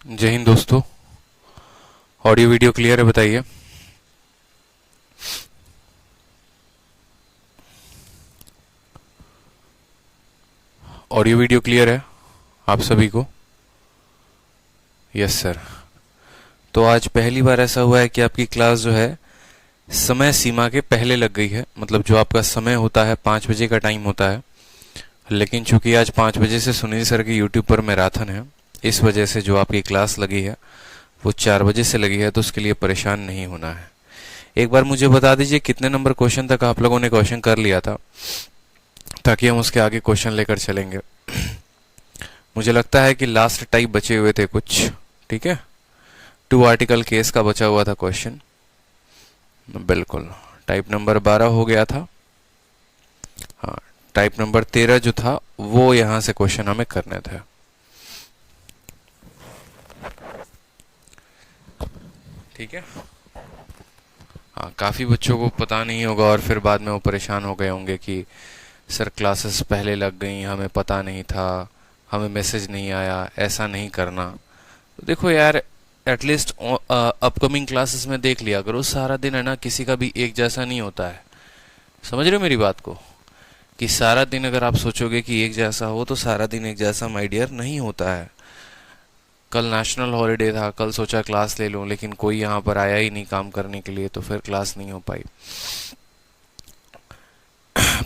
जय हिंद दोस्तों। Audio video clear है? बताइए। ऑडियो वीडियो क्लियर है आप सभी को? Yes sir. तो आज पहली बार ऐसा हुआ है कि आपकी क्लास जो है समय सीमा के पहले लग गई है। मतलब जो आपका समय होता है 5 बजे का टाइम होता है, लेकिन चूंकि आज 5 बजे से सुनील सर के यूट्यूब पर मैराथन है, इस वजह से जो आपकी क्लास लगी है वो 4 बजे से लगी है। तो उसके लिए परेशान नहीं होना है। एक बार मुझे बता दीजिए कितने नंबर क्वेश्चन तक आप लोगों ने क्वेश्चन कर लिया था, ताकि हम उसके आगे क्वेश्चन लेकर चलेंगे। मुझे लगता है कि लास्ट टाइप बचे हुए थे कुछ, ठीक है। 2 आर्टिकल केस का बचा हुआ था क्वेश्चन, बिल्कुल। टाइप नंबर 12 हो गया था। हाँ, टाइप नंबर 13 जो था वो यहां से क्वेश्चन हमें करने थे। ठीक है। हाँ, काफी बच्चों को पता नहीं होगा और फिर बाद में वो परेशान हो गए होंगे कि सर क्लासेस पहले लग गई, हमें पता नहीं था, हमें मैसेज नहीं आया। ऐसा नहीं करना। तो देखो यार, एटलीस्ट अपकमिंग क्लासेस में देख लिया करो। सारा दिन है ना, किसी का भी एक जैसा नहीं होता है। समझ रहे हो मेरी बात को? कि सारा दिन अगर आप सोचोगे कि एक जैसा हो, तो सारा दिन एक जैसा माय डियर नहीं होता है। कल नेशनल हॉलिडे था, कल सोचा क्लास ले लूं, लेकिन कोई यहाँ पर आया ही नहीं काम करने के लिए, तो फिर क्लास नहीं हो पाई।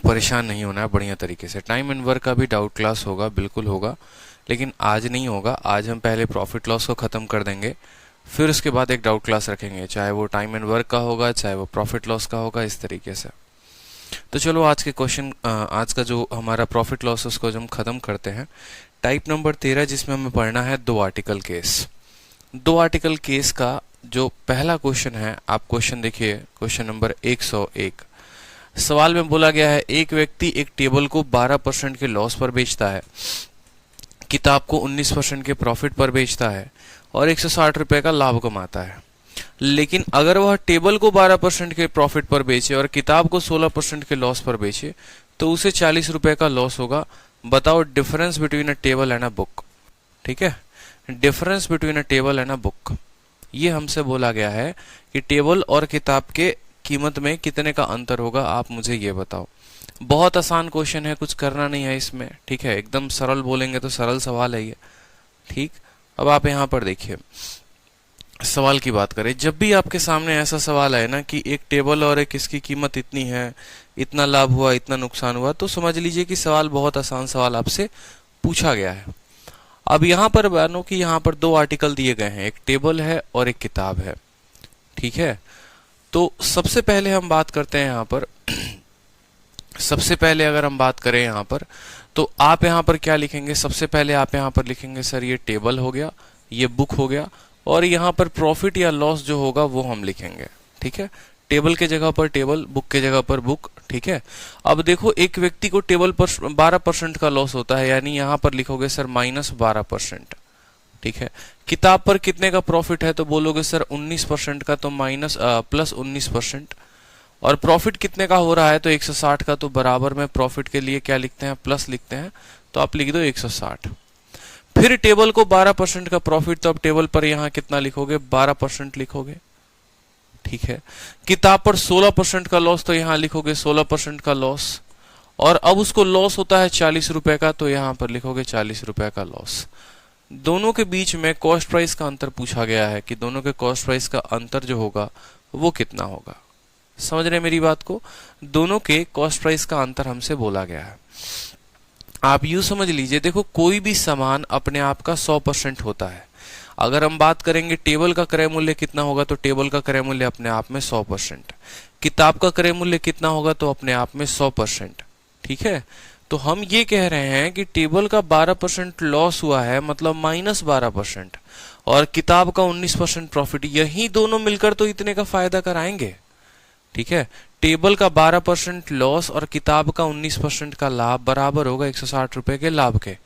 परेशान नहीं होना है बढ़िया तरीके से। टाइम एंड वर्क का भी डाउट क्लास होगा, बिल्कुल होगा, लेकिन आज नहीं होगा। आज हम पहले प्रॉफिट लॉस को खत्म कर देंगे, फिर उसके बाद एक डाउट क्लास रखेंगे, चाहे वो टाइम एंड वर्क का होगा, चाहे वो प्रॉफिट लॉस का होगा, इस तरीके से। तो चलो आज के क्वेश्चन, आज का जो हमारा प्रॉफिट लॉस उसको हम खत्म करते हैं। टाइप नंबर 13, जिसमें हमें पढ़ना है 2 आर्टिकल केस। 2 आर्टिकल केस का जो पहला क्वेश्चन है, आप क्वेश्चन देखिए, क्वेश्चन नंबर 101। सवाल में बोला गया है, एक व्यक्ति एक टेबल को 12% के लॉस पर बेचता है, किताब को 19% के प्रॉफिट पर बेचता है और 160 रुपए का लाभ कमाता है। लेकिन अगर वह टेबल को 12% के प्रॉफिट पर बेचे और किताब को 16% के लॉस पर बेचे, तो उसे 40 रुपए का लॉस होगा। बताओ difference between a table and a book. ठीक है, difference between a table and a book. ये हमसे बोला गया है कि टेबल और किताब के कीमत में कितने का अंतर होगा, आप मुझे ये बताओ। बहुत आसान क्वेश्चन है, कुछ करना नहीं है इसमें। ठीक है, एकदम सरल बोलेंगे तो सरल सवाल है ये। ठीक, अब आप यहां पर देखिए, सवाल की बात करें। जब भी आपके सामने ऐसा सवाल आए ना कि एक टेबल और एक इसकी कीमत इतनी है, इतना लाभ हुआ, इतना नुकसान हुआ, तो समझ लीजिए कि सवाल बहुत आसान सवाल आपसे पूछा गया है। अब यहां पर मानो कि यहां पर 2 आर्टिकल दिए गए हैं, एक टेबल है और एक किताब है। ठीक है, तो सबसे पहले हम बात करते हैं यहां पर सबसे पहले अगर हम बात करें यहां पर, तो आप यहां पर क्या लिखेंगे? सबसे पहले आप यहां पर लिखेंगे सर ये टेबल हो गया, ये बुक हो गया, और यहां पर प्रॉफिट या लॉस जो होगा वो हम लिखेंगे। ठीक है, टेबल के जगह पर टेबल, बुक के जगह पर बुक। ठीक है, अब देखो एक व्यक्ति को टेबल पर 12% का लॉस होता है, यानी यहां पर लिखोगे सर -12%। ठीक है, किताब पर कितने का प्रॉफिट है, तो बोलोगे सर 19% का, तो +19%। और प्रॉफिट कितने का हो रहा है, तो 160 का, तो बराबर में प्रॉफिट के लिए क्या लिखते हैं? प्लस लिखते हैं, तो आप लिख दो 160। फिर टेबल को 12% का प्रॉफिट, तो अब टेबल पर यहां कितना लिखोगे? 12% लिखोगे। ठीक है, किताब पर 16% का लॉस, तो यहां लिखोगे 16% का लॉस। और अब उसको लॉस होता है 40 रुपए का, तो यहां पर लिखोगे 40 रुपए का लॉस। दोनों के बीच में कॉस्ट प्राइस का अंतर पूछा गया है कि दोनों के कॉस्ट प्राइस का अंतर जो होगा वो कितना होगा। समझ रहे मेरी बात को? दोनों के कॉस्ट प्राइस का अंतर हमसे बोला गया है। आप यूं समझ लीजिए, देखो कोई भी सामान अपने आप का 100% होता है। अगर हम बात करेंगे टेबल का क्रय मूल्य कितना होगा, तो टेबल का क्रय मूल्य अपने आप में 100%। किताब का क्रय मूल्य कितना होगा, तो अपने आप में 100%। ठीक है, तो हम ये कह रहे हैं कि टेबल का 12% लॉस हुआ है, मतलब -12%, और किताब का 19% प्रॉफिट, यही दोनों मिलकर तो इतने का फायदा कराएंगे। ठीक है, टेबल का 12% लॉस और किताब का 19% का लाभ बराबर होगा 160 रुपए के लाभ के।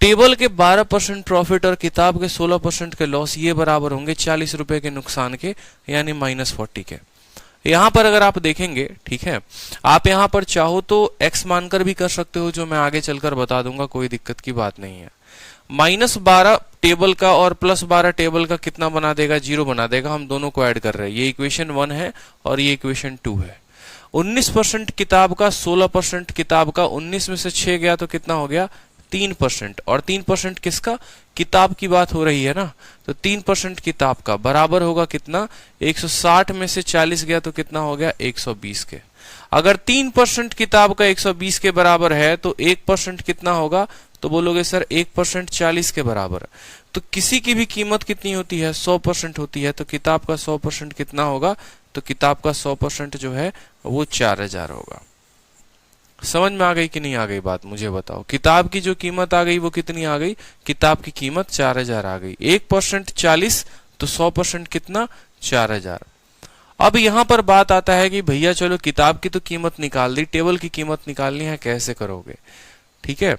टेबल के 12% प्रॉफिट और किताब के 16% के लॉस, ये बराबर होंगे 40 रुपए के नुकसान के, यानी -40 के। यहां पर अगर आप देखेंगे, ठीक है, आप यहां पर चाहो तो x मानकर भी कर सकते हो, जो मैं आगे चलकर बता दूंगा, कोई दिक्कत की बात नहीं है। -12 टेबल का और +12 टेबल का कितना बना देगा, 0 बना देगा। हम दोनों को ऐड कर रहे हैं, ये इक्वेशन 1 है और ये इक्वेशन 2 है। 19% किताब का, 16% किताब का, 19 में से 6 गया तो कितना हो गया, 3%। और 3% किसका, किताब की बात हो रही है ना, तो 3% किताब का बराबर होगा कितना, 160 में से 40 गया तो कितना हो गया, 120 के। अगर 3% किताब का 120 के बराबर है तो 1% कितना होगा, तो बोलोगे सर 1% 40 के बराबर। तो किसी की भी कीमत कितनी होती है, 100% होती है। तो किताब का 100% कितना होगा, तो किताब का 100% जो है वो 4000 होगा। समझ में आ गई कि नहीं आ गई बात, मुझे बताओ। किताब की जो कीमत आ गई वो कितनी आ गई, किताब की कीमत 4000 आ गई। 1% 40 तो 100% कितना, 4000। अब यहां पर बात आता है कि भैया चलो किताब की तो कीमत निकाल दी, टेबल की कीमत निकालनी है, कैसे करोगे। ठीक है,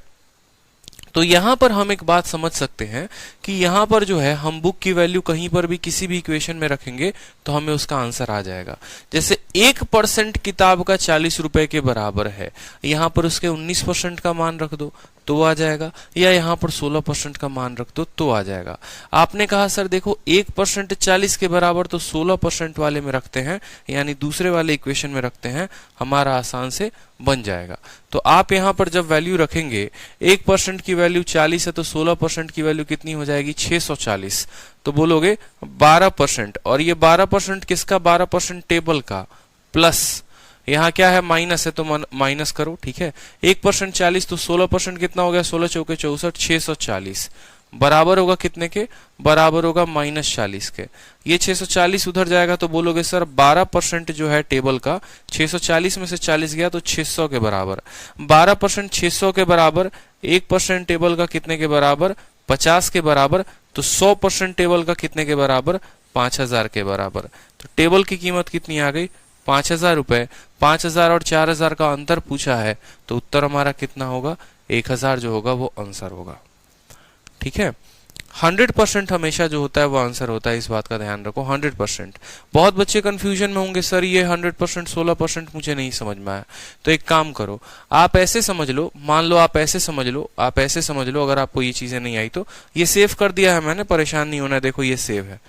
तो यहां पर हम एक बात समझ सकते हैं कि यहां पर जो है हम बुक की वैल्यू कहीं पर भी किसी भी इक्वेशन में रखेंगे तो हमें उसका आंसर आ जाएगा। जैसे 1% किताब का 40 रुपए के बराबर है, यहां पर उसके 19% का मान रख दो तो आ जाएगा, या यहां पर 16% का मान रख दो तो आ जाएगा। आपने कहा सर देखो 1% 40 के बराबर तो 16% वाले में रखते हैं, यानी दूसरे वाले इक्वेशन में रखते हैं, हमारा आसान से बन जाएगा। तो आप यहां पर जब वैल्यू रखेंगे, 1% की वैल्यू 40 है तो 16% की वैल्यू कितनी हो जाएगी, 640। तो बोलोगे 12%, और ये 12% किसका, 12% टेबल का, प्लस यहाँ क्या है, माइनस है तो माइनस करो। ठीक है, 1% 40 तो 16% कितना हो गया, 16 चौके 64, 640 बराबर होगा कितने के, बराबर होगा -40 के। ये 640 उधर जाएगा तो बोलोगे सर 12% जो है टेबल का, 640 में से 40 गया तो 600 के बराबर। 12% 600 के बराबर, 1% टेबल का कितने के बराबर, 50 के बराबर। तो 100% टेबल का कितने के बराबर, 5000 के बराबर। तो टेबल की कीमत कितनी आ गई, 5000 रुपए। 5000 और 4000 का अंतर पूछा है तो उत्तर हमारा कितना होगा, 1000 जो होगा वो आंसर होगा। ठीक है, 100% हमेशा जो होता है वो आंसर होता है, इस बात का ध्यान रखो। 100%। बहुत बच्चे कंफ्यूजन में होंगे, सर ये 100% 16% मुझे नहीं समझ में आया। तो एक काम करो, आप ऐसे समझ लो, मान लो आप ऐसे समझ लो, आप ऐसे समझ लो, अगर आपको ये चीजें नहीं आई तो ये सेव कर दिया है मैंने, परेशान नहीं होना, देखो ये सेव है।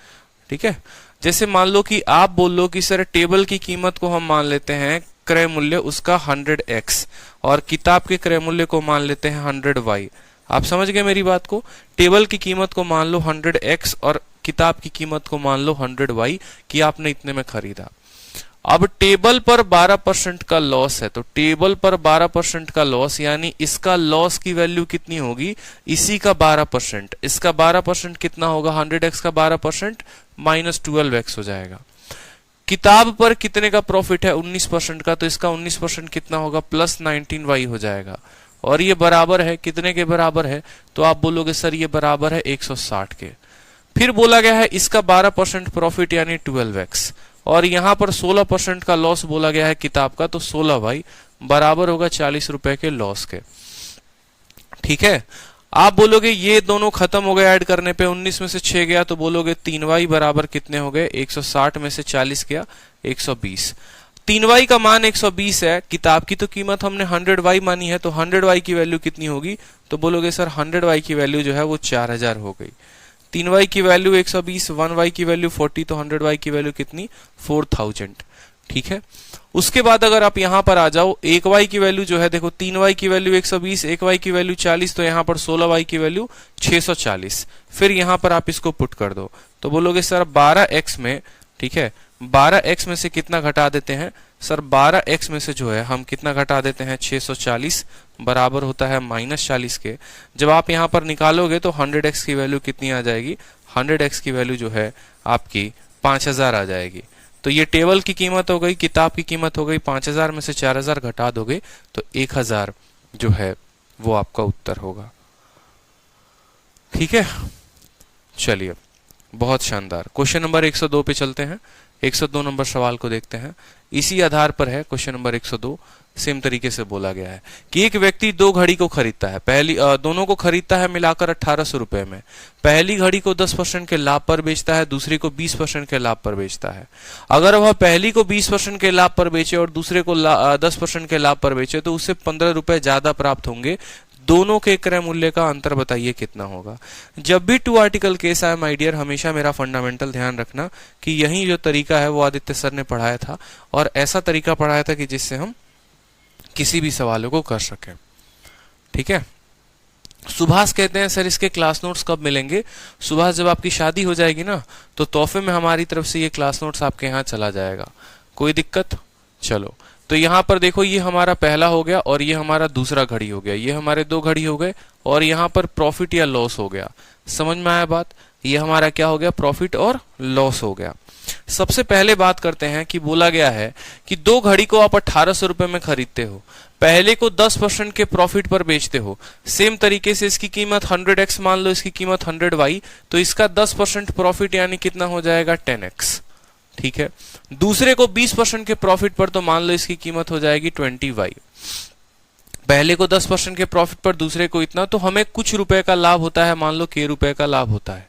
ठीक है, जैसे मान लो कि आप बोल लो कि सर टेबल की कीमत को हम मान लेते हैं क्रय मूल्य उसका 100x, और किताब के क्रय मूल्य को मान लेते हैं 100y। आप समझ गए मेरी बात को। टेबल की कीमत को मान लो 100x और किताब की कीमत को मान लो 100y कि आपने इतने में खरीदा। अब टेबल पर 12% का लॉस है, तो टेबल पर 12% का लॉस, यानी इसका लॉस की वैल्यू कितनी होगी, इसी का 12%। इसका 12% कितना होगा, 100x का 12% -12x हो जाएगा। किताब पर कितने का प्रॉफिट है, 19% का, तो इसका 19% कितना होगा, +19y हो जाएगा। और ये बराबर है कितने के बराबर है, तो आप बोलोगे सर ये बराबर है 160 के। फिर बोला गया है इसका 12% प्रॉफिट यानी 12x, और यहां पर 16% का लॉस बोला गया है किताब का, तो 16y बराबर होगा 40 रुपए के लॉस के। ठीक है, आप बोलोगे ये दोनों खत्म हो गए ऐड करने पे, 19 में से 6 गया तो बोलोगे 3y बराबर कितने हो गए, 160 में से 40 गया 120। 3y का मान 120 है, किताब की तो कीमत हमने 100y मानी है, तो 100y की वैल्यू कितनी होगी, तो बोलोगे सर 100y की वैल्यू जो है वो 4000 हो गई। 3y की वैल्यू 120, 1y की वैल्यू 40, तो 100y की वैल्यू कितनी, 4000। ठीक है, उसके बाद अगर आप यहां पर आ जाओ, 1y की वैल्यू जो है देखो, 3y की वैल्यू 120, 1y की वैल्यू 40, तो यहां पर 16y की वैल्यू 640। फिर यहां पर आप इसको पुट कर दो तो बोलोगे सर 12x में, ठीक है, 12x में से कितना घटा देते हैं, सर 12x में से जो है हम कितना घटा देते हैं, 640 बराबर होता है -40 के। जब आप यहां पर निकालोगे तो 100x की वैल्यू कितनी आ जाएगी, 100x की वैल्यू जो है आपकी 5000 आ जाएगी। तो ये टेबल की कीमत हो गई, किताब की कीमत हो गई, 5000 में से 4000 घटा दोगे तो 1000 जो है वो आपका उत्तर होगा। ठीक है, चलिए बहुत शानदार। क्वेश्चन नंबर 102 पे चलते हैं। 102 नंबर सवाल को देखते हैं। इसी आधार पर है क्वेश्चन नंबर 102। सेम तरीके से बोला गया है कि एक व्यक्ति दो घड़ी को खरीदता है, दोनों को खरीदता है मिलाकर 1800 रुपए में। पहली घड़ी को 10% के लाभ पर बेचता है, दूसरी को 20% के लाभ पर बेचता है। अगर वह पहली को 20% के लाभ पर बेचे और दूसरे को 10% के लाभ पर बेचे तो उसे 15 रुपए ज्यादा प्राप्त होंगे। दोनों के क्रय मूल्य का अंतर बताइए कितना होगा। जब भी टू आर्टिकल केस आए माय डियर, हमेशा मेरा फंडामेंटल ध्यान रखना कि यही जो तरीका है वो आदित्य सर ने पढ़ाया था, और ऐसा तरीका पढ़ाया था कि जिससे हम किसी भी सवालों को कर सकें। ठीक है। सुभाष कहते हैं सर इसके क्लास नोट्स कब मिलेंगे? सुभाष, जब आपकी शादी हो जाएगी ना तो तोहफे में हमारी तरफ से ये क्लास नोट्स आपके यहाँ चला जाएगा। कोई दिक्कत? चलो, तो यहाँ पर देखो, ये हमारा पहला हो गया और ये हमारा दूसरा घड़ी हो गया, ये हमारे दो घड़ी हो गए, और यहाँ पर प्रॉफिट या लॉस हो गया। समझ में आया बात? ये हमारा क्या हो गया? प्रॉफिट और लॉस हो गया। सबसे पहले बात करते हैं कि बोला गया है कि दो घड़ी को आप 1800 रुपए में खरीदते हो, पहले को 10% के प्रॉफिट पर बेचते हो। सेम तरीके से इसकी कीमत 100x मान लो, इसकी कीमत 100y, तो इसका 10% प्रॉफिट यानी कितना हो जाएगा? 10x। ठीक है। दूसरे को 20% के प्रॉफिट पर, तो मान लो इसकी कीमत हो जाएगी 20y। पहले को 10% के प्रॉफिट पर, दूसरे को इतना, तो हमें कुछ रुपए का लाभ होता है, मान लो k रुपए का लाभ होता है।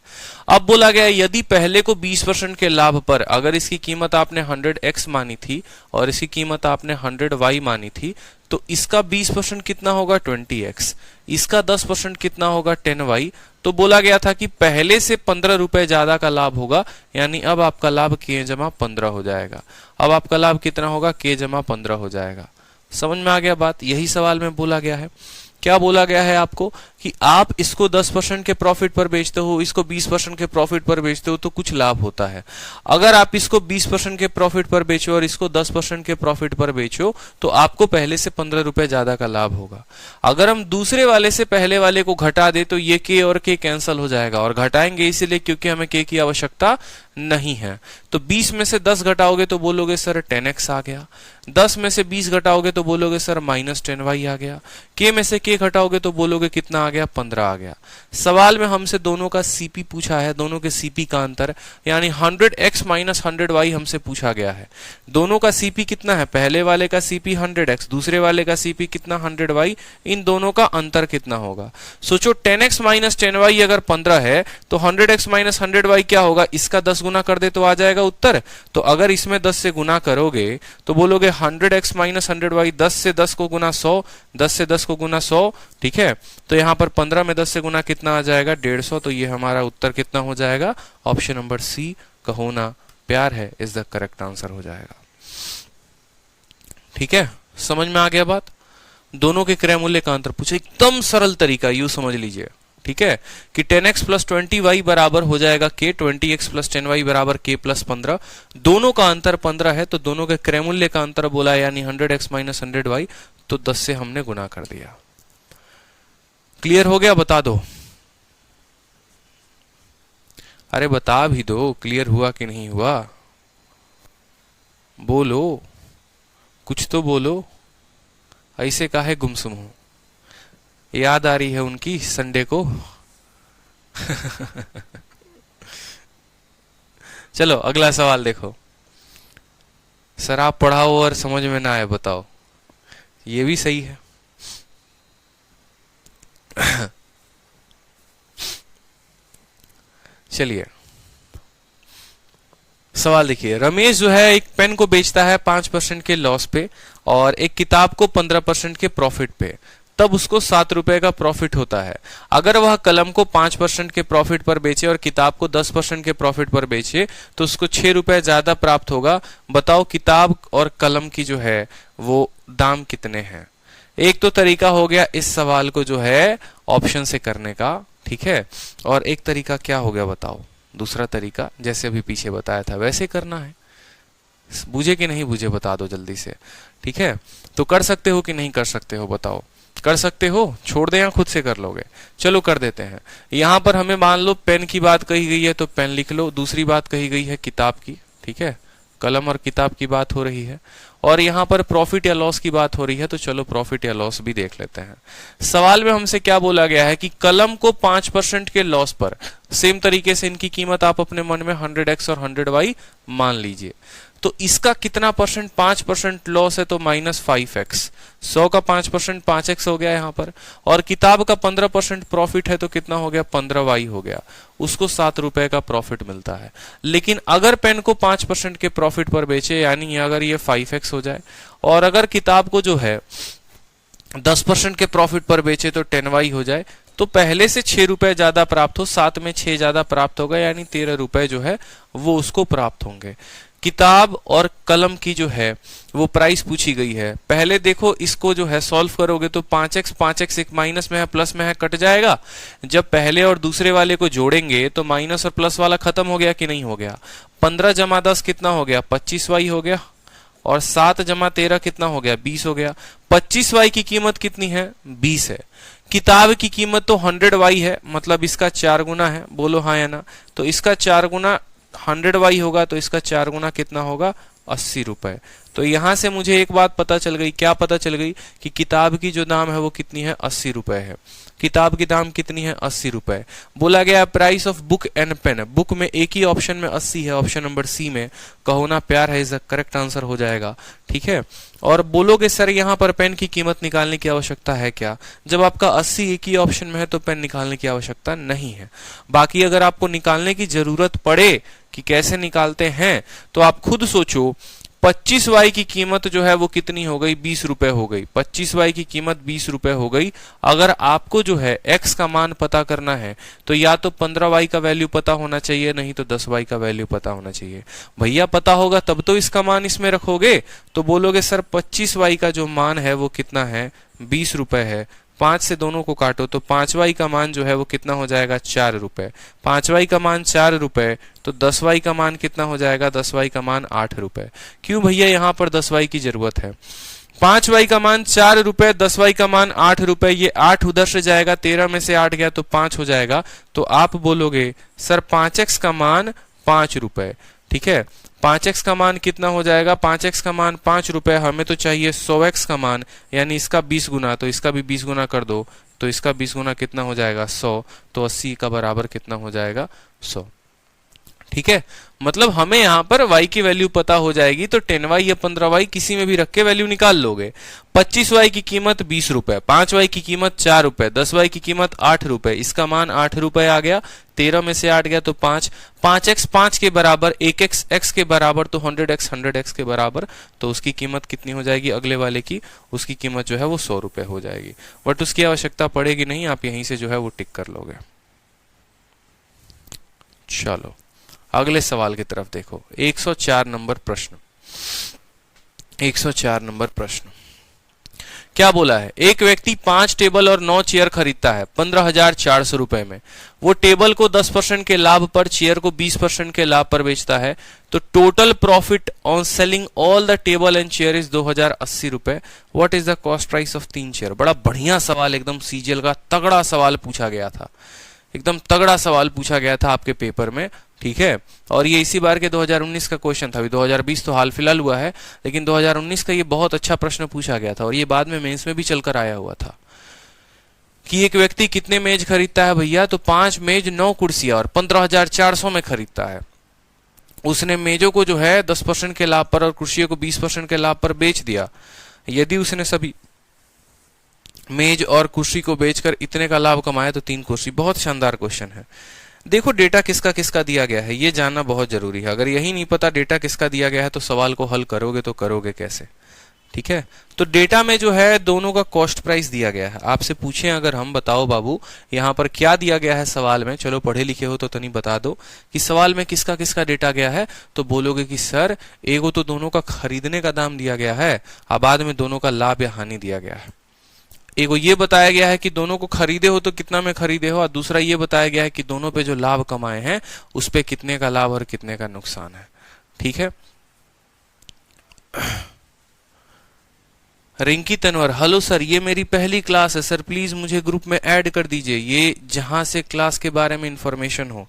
अब बोला गया यदि पहले को 20% के लाभ पर अगर इसकी कीमत आपने 100x मानी थी और इसकी कीमत आपने 100y मानी थी, तो इसका 20% कितना होगा? 20x। इसका 10% कितना होगा? 10y। तो बोला गया था कि पहले से 15 रुपए ज्यादा का लाभ होगा, यानी अब आपका लाभ k जमा 15 हो जाएगा। अब आपका लाभ कितना होगा? k जमा 15 हो जाएगा। समझ में आ गया बात? यही सवाल में बोला गया है। क्या बोला गया है आपको कि आप इसको 10% के प्रॉफिट पर बेचते हो, इसको 20% के प्रॉफिट पर बेचते हो, तो कुछ लाभ होता है। अगर आप इसको 20% के प्रॉफिट पर बेचो और इसको 10% के प्रॉफिट पर बेचो, तो आपको पहले से 15 रुपए ज्यादा का लाभ होगा। अगर हम दूसरे वाले से पहले वाले को घटा दे तो ये के और के कैंसिल हो जाएगा, और घटाएंगे इसीलिए क्योंकि हमें के की आवश्यकता नहीं है। तो 20 में से 10 घटाओगे तो बोलोगे सर 10x आ गया, 10 में से 20 घटाओगे तो बोलोगे सर -10y आ गया, के में से के घटाओगे तो बोलोगे कितना आ गया? 15 आ गया। सवाल में हमसे दोनों का सीपी पूछा है, दोनों के सीपी का अंतर यानी 100x माइनस 100y हमसे पूछा गया है। दोनों का सीपी कितना है? पहले वाले का सीपी 100x, दूसरे वाले का सीपी कितना? 100y। इन दोनों का अंतर कितना होगा? सोचो 10x माइनस 10y अगर 15 है तो 100x माइनस 100y क्या होगा? इसका 10 गुना कर दे तो आ जाएगा उत्तर। तो अगर इसमें 10 से गुना करोगे तो बोलोगे 100x माइनस 100y, 10 से 10 को गुना 100, 10 से 10 को गुना 100। ठीक है। तो यहाँ पर 15 में 10 से गुना कितना आ जाएगा? 150। तो ये हमारा उत्तर कितना हो जाएगा? ऑप्शन नंबर सी, कहो ना प्यार है, इज द करेक्ट आंसर हो जाएगा। ठीक है, समझ में आ गया बात? दोनों के क्रय मूल्य का अंतर पूछे, एकदम सरल तरीका, यू समझ लीजिए। ठीक है कि 10x प्लस 20y बराबर हो जाएगा k, 20x प्लस 10y बराबर k प्लस 15। दोनों का अंतर 15 है, तो दोनों के क्रय मूल्य का अंतर बोला यानी 100x माइनस 100y, तो 10 से हमने गुना कर दिया। क्लियर हो गया? बता दो, अरे बता भी दो, क्लियर हुआ कि नहीं हुआ? बोलो, कुछ तो बोलो, ऐसे काहे गुमसुम हो? याद आ रही है उनकी संडे को? चलो अगला सवाल देखो। सर आप पढ़ाओ और समझ में ना आए बताओ, ये भी सही है। चलिए सवाल देखिए। रमेश जो है एक पेन को बेचता है 5% के लॉस पे और एक किताब को 15% के प्रॉफिट पे, तब उसको 7 रुपए का प्रॉफिट होता है। अगर वह कलम को 5% के प्रॉफिट पर बेचे और किताब को 10% के प्रॉफिट पर बेचे तो उसको 6 रुपए ज्यादा प्राप्त होगा। बताओ किताब और कलम की जो है वो दाम कितने हैं? एक तो तरीका हो गया इस सवाल को जो है ऑप्शन से करने का, ठीक है, और एक तरीका क्या हो गया बताओ? दूसरा तरीका जैसे अभी पीछे बताया था वैसे करना है। बुझे कि नहीं बुझे बता दो जल्दी से। ठीक है, तो कर सकते हो कि नहीं कर सकते हो बताओ? कर सकते हो? छोड़ दे या खुद से कर लोगे? चलो कर देते हैं। यहां पर हमें मान लो पेन की बात कही गई है तो पेन लिख लो, दूसरी बात कही गई है किताब की, ठीक है, कलम और किताब की बात हो रही है, और यहां पर प्रॉफिट या लॉस की बात हो रही है तो चलो प्रॉफिट या लॉस भी देख लेते हैं। सवाल में हमसे क्या बोला गया है कि कलम को 5% के लॉस पर, सेम तरीके से इनकी कीमत आप अपने मन में 100x और 100y मान लीजिए, तो इसका कितना परसेंट? 5% लॉस है तो -5x, 100 का 5% 5x हो गया यहाँ पर, और किताब का 15% प्रॉफिट है तो कितना हो गया? 15y हो गया। उसको 7 रुपए का प्रॉफिट मिलता है। लेकिन अगर पेन को 5% के प्रॉफिट पर बेचे, यानी अगर ये 5x हो जाए, और अगर किताब को जो है 10% के प्रॉफिट पर बेचे तो 10y हो जाए, तो पहले से 6 रुपए ज्यादा प्राप्त हो, साथ में 6 ज्यादा प्राप्त होगा, यानी 13 रुपए जो है वो उसको प्राप्त होंगे। किताब और कलम की जो है वो प्राइस पूछी गई है। पहले देखो इसको जो है सॉल्व करोगे तो 5x एक माइनस में है प्लस में है कट जाएगा। जब पहले और दूसरे वाले को जोड़ेंगे तो माइनस और प्लस वाला खत्म हो गया कि नहीं हो गया। 15 जमा 10 कितना हो गया, 25y हो गया, और 7 जमा 13 कितना हो गया, 20 हो गया। 25y की कीमत कितनी है, 20 है। किताब की कीमत तो 100y है, मतलब इसका 4 गुना है, बोलो हाँ या ना। तो इसका 4 गुना 100y होगा, तो इसका 4 गुना कितना होगा, 80 रुपए। तो यहां से मुझे एक बात पता चल गई, क्या पता चल गई कि किताब की जो दाम है वो कितनी है, 80 रुपए है। किताब की दाम कितनी है, 80 रुपए। बोला गया price of book and pen, book में एक ही ऑप्शन में 80 है, ऑप्शन नंबर सी में कहो ना प्यार है इज करेक्ट आंसर हो जाएगा, ठीक है। और बोलोगे सर यहाँ पर पेन की कीमत निकालने की आवश्यकता है क्या, जब आपका 80 एक ही ऑप्शन में है तो पेन निकालने की आवश्यकता नहीं है। बाकी अगर आपको निकालने की जरूरत पड़े कि कैसे निकालते हैं तो आप खुद सोचो। 25y की कीमत जो है वो कितनी हो गई, 20 रुपए हो गई। 25y की कीमत 20 रुपए हो गई। अगर आपको जो है x का मान पता करना है तो या तो 15y का वैल्यू पता होना चाहिए, नहीं तो 10y का वैल्यू पता होना चाहिए। भैया पता होगा तब तो इसका मान इसमें रखोगे, तो बोलोगे सर 25y का जो मान है वो कितना है, 20 रुपए है। 5 से दोनों को काटो तो 5y का मान जो है वो कितना हो जाएगा, 4 रुपए। 5y का मान 4 रुपए, तो 10y का मान कितना हो जाएगा, 10y का मान 8 रुपए। क्यों भैया यहाँ पर 10y की जरूरत है, 5y का मान 4 रुपए, 10y का मान 8 रुपए, ये 8 उधर से जाएगा, 13 में से 8 गया तो 5 हो जाएगा। तो आप बोलोगे सर 5x का मान 5 रुपए, ठीक है। 5x का मान कितना हो जाएगा, 5x का मान 5 रुपए, हमें तो चाहिए 100x का मान, यानी इसका 20 गुना, तो इसका भी 20 गुना कर दो, तो इसका 20 गुना कितना हो जाएगा, 100, तो 80 का बराबर कितना हो जाएगा, 100, ठीक है। मतलब हमें यहाँ पर y की वैल्यू पता हो जाएगी, तो 10y या 15y किसी में भी रख के वैल्यू निकाल लोगे। 25y की कीमत 20 रुपए, 5y की कीमत 4 रुपए, 10y की कीमत 8 रुपए, इसका मान 8 रुपए आ गया। 13 में से 8 गया तो 5, 5x 5 के बराबर, 1x x के बराबर, तो 100x के बराबर, तो उसकी कीमत कितनी हो जाएगी, अगले वाले की, उसकी कीमत जो है वो 100 रुपए हो जाएगी। बट उसकी आवश्यकता पड़ेगी नहीं, आप यहीं से जो है वो टिक कर लोगे। चलो अगले सवाल की तरफ देखो। 104 नंबर प्रश्न, 104 नंबर प्रश्न क्या बोला है, एक व्यक्ति 5 टेबल और 9 चेयर खरीदता है 15,400 रुपए में। वो टेबल को 10% के लाभ पर, चेयर को 20% के लाभ पर बेचता है, तो total profit on selling all the table and chair is 2080 रुपए। What is the cost price of 3 chair. बड़ा बढ़िया सवाल, एकदम सीजीएल का तगड़ा सवाल पूछा गया था, एकदम तगड़ा सवाल पूछा गया था आपके पेपर में, ठीक है। और ये इसी बार के 2019 का क्वेश्चन था, अभी 2020 तो हाल फिलहाल हुआ है, लेकिन 2019 का ये बहुत अच्छा प्रश्न पूछा गया था, और ये बाद में मेंस में भी चलकर आया हुआ था कि एक व्यक्ति कितने मेज खरीदता है भैया, तो 5 मेज 9 कुर्सियां और 15,400 में खरीदता है। उसने मेजों को जो है 10% के लाभ पर और कुर्सियों को 20% के लाभ पर बेच दिया। यदि उसने सभी मेज और कुर्सी को बेचकर इतने का लाभ कमाया तो 3 कुर्सी। बहुत शानदार क्वेश्चन है। देखो डेटा किसका किसका दिया गया है ये जानना बहुत जरूरी है। अगर यही नहीं पता डेटा किसका दिया गया है तो सवाल को हल करोगे तो करोगे कैसे, ठीक है। तो डेटा में जो है दोनों का कॉस्ट प्राइस दिया गया है। आपसे पूछें अगर हम, बताओ बाबू यहाँ पर क्या दिया गया है सवाल में, चलो पढ़े लिखे हो तो तनी बता दो कि सवाल में किसका किसका डेटा गया है। तो बोलोगे कि सर एगो तो दोनों का खरीदने का दाम दिया गया है, और बाद में दोनों का लाभ या हानि दिया गया है। एगो ये बताया गया है कि दोनों को खरीदे हो तो कितना में खरीदे हो, और दूसरा ये बताया गया है कि दोनों पे जो लाभ कमाए हैं उस पे कितने का लाभ और कितने का नुकसान है, ठीक है। रिंकी तनवर, हेलो सर, ये मेरी पहली क्लास है सर, प्लीज मुझे ग्रुप में ऐड कर दीजिए, ये जहां से क्लास के बारे में इंफॉर्मेशन हो।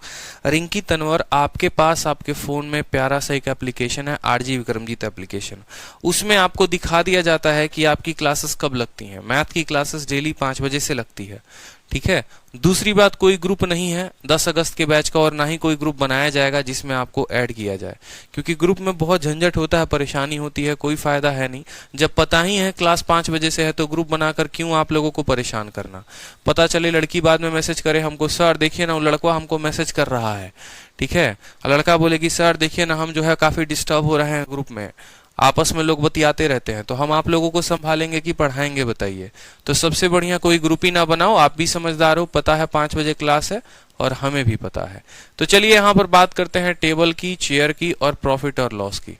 रिंकी तनवर, आपके पास आपके फोन में प्यारा सा एक एप्लीकेशन है, आरजी विक्रमजीत एप्लीकेशन। उसमें आपको दिखा दिया जाता है कि आपकी क्लासेस कब लगती हैं। मैथ की क्लासेस डेली 5 बजे से लगती है, ठीक है। दूसरी बात, कोई ग्रुप नहीं है 10 अगस्त के बैच का, और ना ही कोई ग्रुप बनाया जाएगा जिसमें आपको ऐड किया जाए, क्योंकि ग्रुप में बहुत झंझट होता है, परेशानी होती है, कोई फायदा है नहीं। जब पता ही है क्लास 5 बजे से है तो ग्रुप बनाकर क्यों आप लोगों को परेशान करना। पता चले लड़की बाद में मैसेज करे हमको, सर देखिए ना वो लड़का हमको मैसेज कर रहा है, ठीक है। लड़का बोले कि सर देखिए ना हम जो है काफी डिस्टर्ब हो रहे हैं ग्रुप में। आपस में लोग बतियाते रहते हैं, तो हम आप लोगों को संभालेंगे कि पढ़ाएंगे बताइए। तो सबसे बढ़िया कोई ग्रुप ही ना बनाओ, आप भी समझदार हो, पता है 5 बजे क्लास है और हमें भी पता है। तो चलिए यहाँ पर बात करते हैं टेबल की, चेयर की और प्रॉफिट और लॉस की।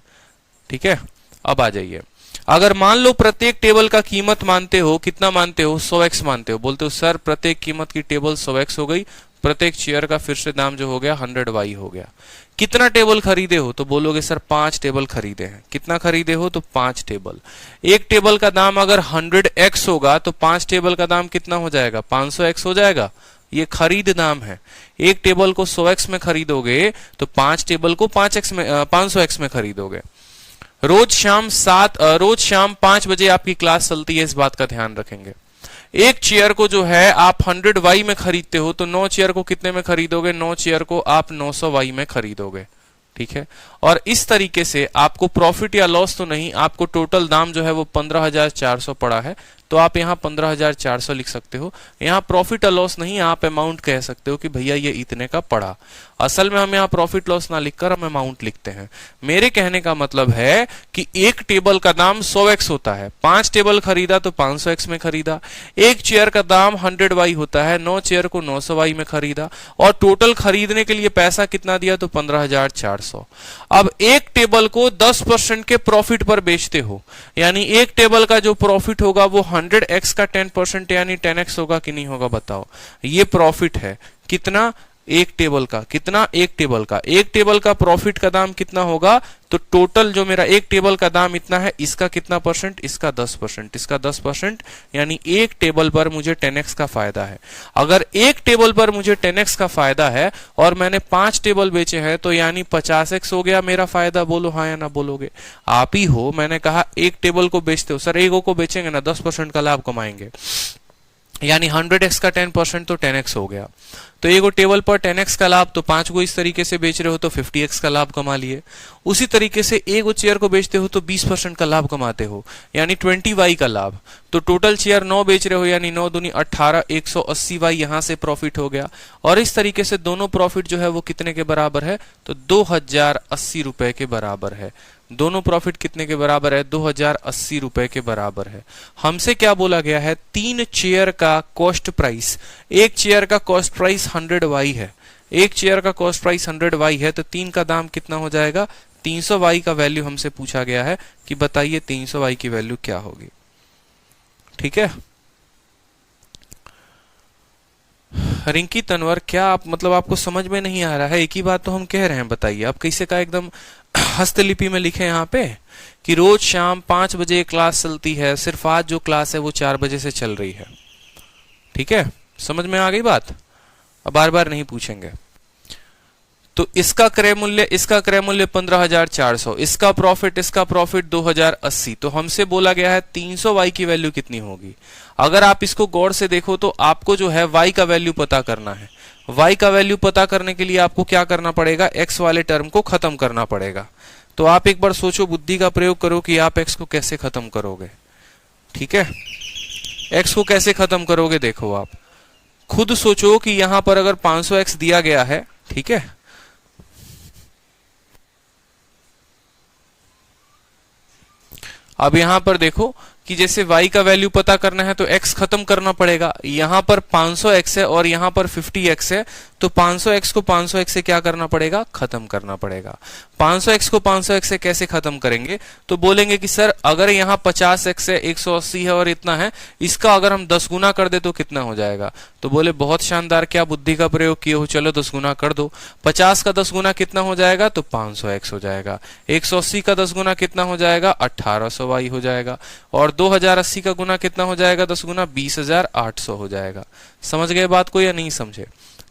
ठीक है, अब आ जाइए। अगर मान लो प्रत्येक टेबल का कीमत मानते हो, कितना मानते हो, 100x मानते हो, बोलते हो सर प्रत्येक कीमत की टेबल 100x हो गई, प्रत्येक चेयर का फिर से दाम जो हो गया 100y हो गया। कितना टेबल खरीदे हो, तो बोलोगे सर 5 टेबल खरीदे हैं। कितना खरीदे हो, तो 5 टेबल। एक टेबल का दाम अगर 100x होगा तो 5 टेबल का दाम कितना हो जाएगा, 500x हो जाएगा। ये खरीद दाम है। एक टेबल को 100x में खरीदोगे तो 5 टेबल को 500x में खरीदोगे। रोज शाम 5 बजे आपकी क्लास चलती है, इस बात का ध्यान रखेंगे। एक चेयर को जो है आप 100y में खरीदते हो तो 9 चेयर को कितने में खरीदोगे, 9 चेयर को आप 900y में खरीदोगे। ठीक है, और इस तरीके से आपको प्रॉफिट या लॉस तो नहीं, आपको टोटल दाम जो है वो 15,400 पड़ा है, तो आप यहाँ 15,400 लिख सकते हो। यहाँ प्रॉफिट और लॉस नहीं, आप अमाउंट कह सकते हो कि भैया ये इतने का पड़ा। असल में हम यहाँ प्रॉफिट लॉस ना लिखकर हम अमाउंट लिखते हैं। मेरे कहने का मतलब है कि एक टेबल का दाम 100x होता है, 5 टेबल खरीदा तो 500x में खरीदा। एक चेयर का दाम 100y होता है, 9 चेयर को 900y में खरीदा, और टोटल खरीदने के लिए पैसा कितना दिया, तो 15,400। अब एक टेबल को 10% के प्रॉफिट पर बेचते हो, यानी एक टेबल का जो प्रॉफिट होगा वो 100x का 10% यानी 10x होगा कि नहीं होगा, बताओ। ये प्रॉफिट है कितना, एक टेबल का। कितना, एक टेबल का प्रॉफिट का दाम कितना होगा, तो टोटल जो मेरा एक टेबल का दाम इतना है, इसका कितना परसेंट, इसका 10%, इसका 10%, यानी एक टेबल पर मुझे 10x का फायदा है। अगर एक टेबल पर मुझे 10x का फायदा है और मैंने 5 टेबल बेचे हैं तो यानी 50x हो गया मेरा फायदा। बोलो हाँ या ना बोलोगे, आप ही हो। मैंने कहा एक टेबल को बेचते हो, सर एगो को बेचेंगे ना 10% का लाभ कमाएंगे, यानी 100x का 10% तो 10x हो गया। तो एगो टेबल पर 10x का लाभ, तो 5 को इस तरीके से बेच रहे हो तो 50x का लाभ कमा लिए। उसी तरीके से एगो चेयर को बेचते हो तो 20% का लाभ कमाते हो, यानी 20y का लाभ। तो टोटल चेयर 9 बेच रहे हो, यानी 9 दूनी 18, 180y यहां से प्रॉफिट हो गया। और इस तरीके से दोनों प्रॉफिट जो है वो कितने के बराबर है, तो 2080 रुपए के बराबर है। दोनों प्रॉफिट कितने के बराबर है, 2080 रुपए के बराबर है। हमसे क्या बोला गया है, 3 चेयर का कॉस्ट प्राइस, एक चेयर का कॉस्ट प्राइस 100y है, एक चेयर का कॉस्ट प्राइस 100y है, तो 3 का दाम कितना हो जाएगा, 300y का वैल्यू हमसे पूछा गया है कि बताइए 300y की वैल्यू क्या होगी। ठीक है, रिंकी तनवर, क्या आप मतलब आपको समझ में नहीं आ रहा है? एक ही बात तो हम कह रहे हैं, बताइए आप कैसे का एकदम हस्तलिपि में लिखे यहाँ पे कि रोज शाम 5 बजे क्लास चलती है, सिर्फ आज जो क्लास है वो 4 बजे से चल रही है। ठीक है, समझ में आ गई बात? अब बार बार नहीं पूछेंगे। तो इसका क्रय मूल्य 15,400, इसका प्रॉफिट 2080। तो हमसे बोला गया है 300y की वैल्यू कितनी होगी। अगर आप इसको गौर से देखो तो आपको जो है y का वैल्यू पता करना है। y का वैल्यू पता करने के लिए आपको क्या करना पड़ेगा, x वाले टर्म को खत्म करना पड़ेगा। तो आप एक बार सोचो, बुद्धि का प्रयोग करो कि आप x को कैसे खत्म करोगे। ठीक है, x को कैसे खत्म करोगे, देखो आप खुद सोचो कि यहां पर अगर 500x दिया गया है, ठीक है, अब यहां पर देखो कि जैसे y का वैल्यू पता करना है तो x खत्म करना पड़ेगा। यहां पर 500x है और यहां पर 50x है, तो 500x को 500x से क्या करना पड़ेगा, खत्म करना पड़ेगा। 500x को 500x से कैसे खत्म करेंगे, तो बोलेंगे कि सर अगर यहाँ 50x है, 180 है और इतना है, इसका अगर हम 10 गुना कर दे तो कितना हो जाएगा। तो बोले बहुत शानदार, क्या बुद्धि का प्रयोग किए हो, चलो 10 गुना कर दो। 50 का 10 गुना कितना हो जाएगा, तो 500x हो जाएगा। 180 का 10 गुना कितना हो जाएगा, 1800y हो जाएगा। और 2080 का गुना कितना हो जाएगा, 10 गुना 20,800 हो जाएगा। समझ गए बात को या नहीं समझे?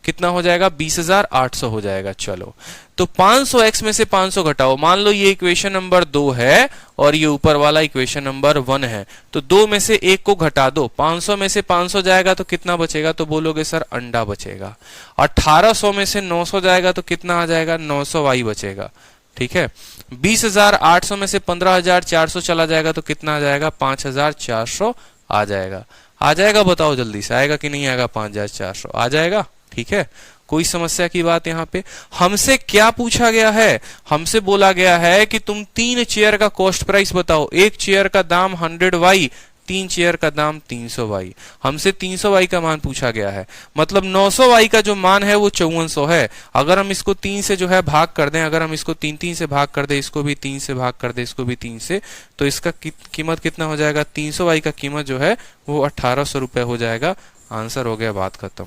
कितना हो जाएगा, 20,800 हो जाएगा। चलो, तो 500x में से 500 घटाओ। मान लो ये इक्वेशन नंबर 2 है और ये ऊपर वाला इक्वेशन नंबर 1 है, तो 2 में से 1 को घटा दो। 500 में से 500 जाएगा तो कितना बचेगा, तो बोलोगे सर अंडा बचेगा। 1800 में से 900 जाएगा तो कितना आ जाएगा, 900y बचेगा। ठीक है, 20,800 में से 15,400 चला जाएगा तो कितना आ जाएगा, 5,400 आ जाएगा। आ जाएगा, बताओ जल्दी से, आएगा कि नहीं आएगा, 5,400 आ जाएगा। ठीक है, कोई समस्या की बात यहाँ पे? हमसे क्या पूछा गया है? हमसे बोला गया है कि तुम 3 चेयर का कॉस्ट प्राइस बताओ। एक चेयर का दाम 100y, 3 चेयर का दाम 300y। हमसे 300y का मान पूछा गया है, मतलब 900y का जो मान है वो 5400 है। अगर हम इसको 3 से जो है भाग कर दें, अगर हम इसको 3 से भाग कर दें, इसको भी 3 से भाग कर दें, इसको भी 3 से, तो इसका कीमत कितना हो जाएगा? 300y का कीमत जो है वो 1800 रुपए हो जाएगा। आंसर हो गया, बात खत्म।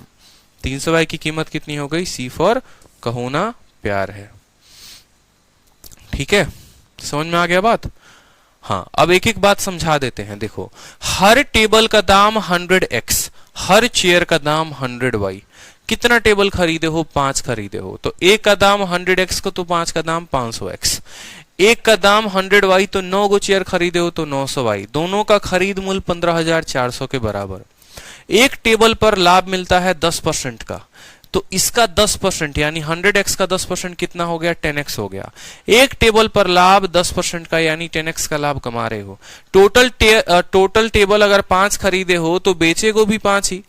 300y की कीमत कितनी हो गई? सी फॉर कहो ना प्यार है। ठीक है, समझ में आ गया बात? हाँ, अब एक एक बात समझा देते हैं। देखो, हर टेबल का दाम 100x, हर चेयर का दाम 100y। कितना टेबल खरीदे हो? 5 खरीदे हो, तो एक का दाम 100x को तो 5 का दाम 500x। एक का दाम 100y तो 9 गो चेयर खरीदे हो तो 900y। दोनों का खरीद मूल्य 15,400 के बराबर। एक टेबल पर लाभ मिलता है 10% का, तो इसका 10% यानी 100x का 10% कितना हो गया? 10x हो गया। एक टेबल पर लाभ 10% का यानी 10x का लाभ कमा रहे हो। टोटल टेबल अगर 5 खरीदे हो तो बेचेगो भी 5 ही।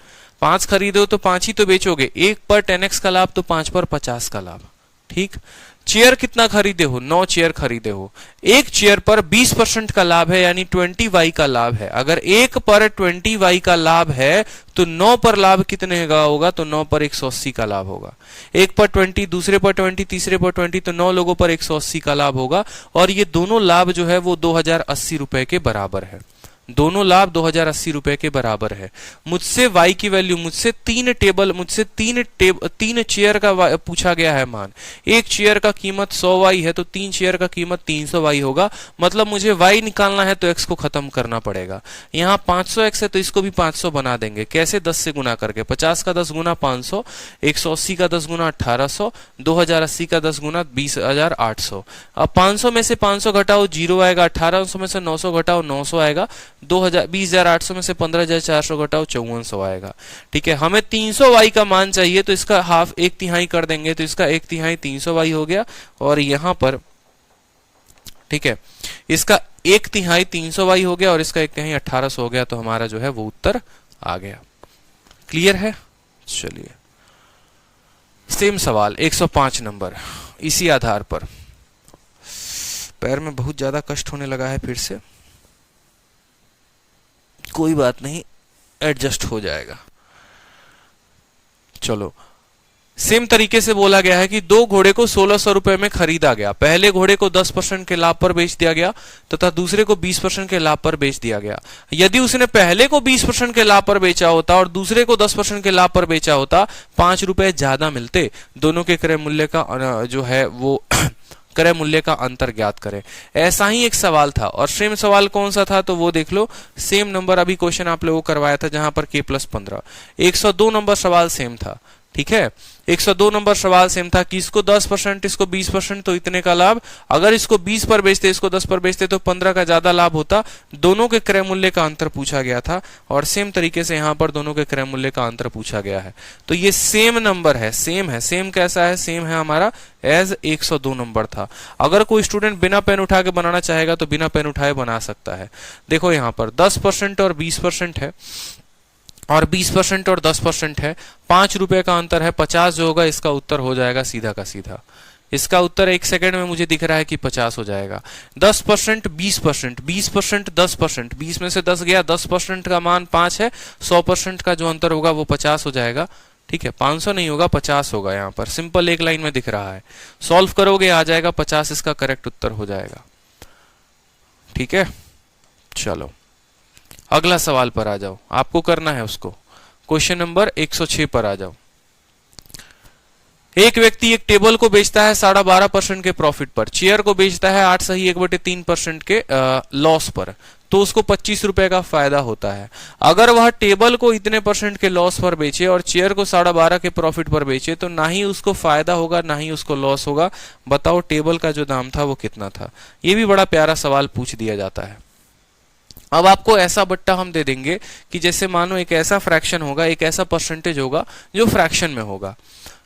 5 खरीदे हो तो 5 ही तो बेचोगे। एक पर 10x का लाभ तो 5 पर 50 का लाभ। ठीक। चेयर कितना खरीदे हो? 9 चेयर खरीदे हो। एक चेयर पर 20% का लाभ है यानी 20y का लाभ है। अगर एक पर 20y का लाभ है तो 9 पर लाभ कितने का होगा? तो 9 पर 180 का लाभ होगा। एक पर 20, दूसरे पर 20, तीसरे पर 20, तो 9 लोगों पर 180 का लाभ होगा। और ये दोनों लाभ जो है वो 2080 रुपए के बराबर है। दोनों लाभ 2080 रुपए के बराबर है। मुझसे y की वैल्यू, मुझसे 3 चेयर का पूछा गया है मान। एक चेयर का कीमत 100y है तो 3 चेयर का कीमत 300y होगा। मतलब मुझे y निकालना है तो x को खत्म करना पड़ेगा। यहाँ 500x है तो इसको भी 500 बना देंगे। कैसे? 10 से गुना करके। 50 का 10 गुना 500, 180 का 10 गुना 1800, 2080 का 10 गुना 20,800। अब 500 में से 500 घटाओ 0 आएगा, 1800 में से 900 घटाओ 900 आएगा, 20,800 में से 15,400 घटाओ 5400 आएगा। ठीक है, हमें 300y का मान चाहिए तो इसका हाफ 1/3 कर देंगे, तो इसका 1/3 300y हो गया। और यहां पर ठीक है, इसका 1/3 300y हो गया और इसका 1/3 1800 हो गया। तो हमारा जो है वो उत्तर आ गया। क्लियर है? चलिए, सेम सवाल 105 नंबर। इसी आधार पर पैर में बहुत ज्यादा कष्ट होने लगा है फिर से। कोई बात नहीं, एडजस्ट हो जाएगा। चलो, सेम तरीके से बोला गया है कि 2 घोड़े को 1600 रुपए में खरीदा गया। पहले घोड़े को 10% के लाभ पर बेच दिया गया तथा दूसरे को 20% के लाभ पर बेच दिया गया। यदि उसने पहले को 20% के लाभ पर बेचा होता और दूसरे को 10% के लाभ पर बेचा होता, 5 रुपए ज्यादा मिलते। दोनों के क्रय मूल्य का जो है वो क्रय मूल्य का अंतर ज्ञात करें। ऐसा ही एक सवाल था और सेम सवाल कौन सा था तो वो देख लो। सेम नंबर अभी क्वेश्चन आप लोगों को करवाया था जहां पर k+15। 102 नंबर सवाल सेम था। ठीक है, 102 नंबर सवाल सेम था कि इसको 10%, इसको 20%, तो इतने का लाभ। अगर इसको 20 पर बेचते, इसको 10 पर बेचते तो 15 का ज्यादा लाभ होता। दोनों के क्रय मूल्य का अंतर पूछा गया था और सेम तरीके से यहाँ पर दोनों के क्रय मूल्य का अंतर पूछा गया है। तो ये सेम नंबर है, सेम है। सेम कैसा है? सेम है हमारा एज 102 नंबर था। अगर कोई स्टूडेंट बिना पेन उठा के बनाना चाहेगा तो बिना पेन उठाए बना सकता है। देखो यहाँ पर 10% और 20% है और 20% और 10% है। 5 रुपए का अंतर है। 50 जो होगा इसका उत्तर हो जाएगा सीधा का सीधा। इसका उत्तर 1 सेकंड में मुझे दिख रहा है कि 50 हो जाएगा। 10% 20%, 20% 10%, 20 में से 10 गया, 10% का मान 5 है। 100% का जो अंतर होगा वो 50 हो जाएगा। ठीक है, 500 नहीं होगा, 50 होगा। यहाँ पर सिंपल एक लाइन में दिख रहा है। सॉल्व करोगे आ जाएगा 50, इसका करेक्ट उत्तर हो जाएगा। ठीक है, चलो अगला सवाल पर आ जाओ। आपको करना है उसको। क्वेश्चन नंबर 106 पर आ जाओ। एक व्यक्ति एक टेबल को बेचता है 12.5% के प्रॉफिट पर, चेयर को बेचता है 8.1/3% के लॉस पर, तो उसको 25 रुपए का फायदा होता है। अगर वह टेबल को इतने % के लॉस पर बेचे और चेयर को 12.5 के प्रॉफिट पर बेचे तो ना ही उसको फायदा होगा ना ही उसको लॉस होगा। बताओ टेबल का जो दाम था वो कितना था। ये भी बड़ा प्यारा सवाल पूछ दिया जाता है। अब आपको ऐसा बट्टा हम दे देंगे कि जैसे मानो एक ऐसा फ्रैक्शन होगा, एक ऐसा परसेंटेज होगा जो फ्रैक्शन में होगा।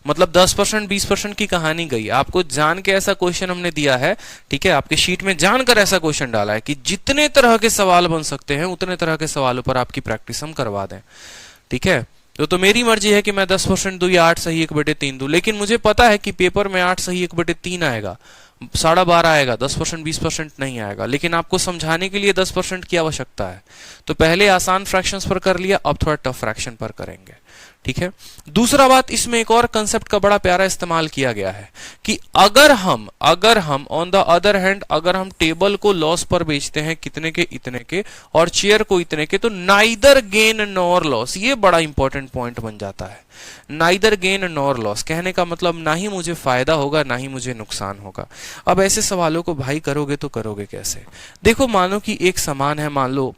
मतलब 10% 20% की कहानी गई। आपको जान के ऐसा क्वेश्चन हमने दिया है। ठीक है, आपके शीट में जानकर ऐसा क्वेश्चन डाला है कि जितने तरह के सवाल बन सकते हैं उतने तरह के सवालों पर आपकी प्रैक्टिस हम करवा दें। ठीक है, तो मेरी मर्जी है कि मैं 10% दूं या 8 सही 1/3 दूं, लेकिन मुझे पता है कि पेपर में 8 सही 1/3 आएगा, 12.5 आएगा, 10% 20% नहीं आएगा। लेकिन आपको समझाने के लिए 10% की आवश्यकता है, तो पहले आसान फ्रैक्शंस पर कर लिया, अब थोड़ा टफ फ्रैक्शन पर करेंगे। ठीक है। दूसरा बात, इसमें एक और कंसेप्ट का बड़ा प्यारा इस्तेमाल किया गया है कि अगर हम ऑन द अदर हैंड अगर हम टेबल को लॉस पर बेचते हैं कितने के इतने के और चेयर को इतने के, तो नाइदर गेन नॉर लॉस, ये बड़ा इंपॉर्टेंट पॉइंट बन जाता है। नाइदर गेन नॉर लॉस कहने का मतलब ना ही मुझे फायदा होगा ना ही मुझे नुकसान होगा। अब ऐसे सवालों को भाई करोगे तो करोगे कैसे? देखो, मानो कि एक सामान है, मान लो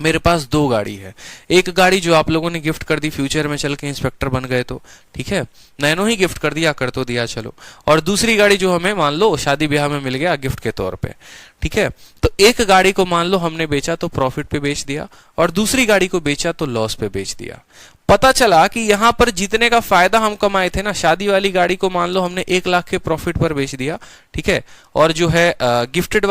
मेरे पास 2 गाड़ी है। एक गाड़ी जो आप लोगों ने गिफ्ट कर दी, फ्यूचर में चल के इंस्पेक्टर बन गए तो ठीक है, नैनो ही गिफ्ट कर दिया, कर तो दिया चलो। और दूसरी गाड़ी जो हमें मान लो शादी ब्याह में मिल गया गिफ्ट के तौर पे, ठीक है। तो एक गाड़ी को मान लो हमने बेचा तो प्रॉफिट पे बेच दिया और दूसरी गाड़ी को बेचा तो लॉस पे बेच दिया। पता चला कि यहां पर जितने का फायदा हम कमाए थे ना, शादी वाली गाड़ी को मान लो हमने 1 लाख के प्रॉफिट पर बेच दिया, ठीक है। और जो है गिफ्टेड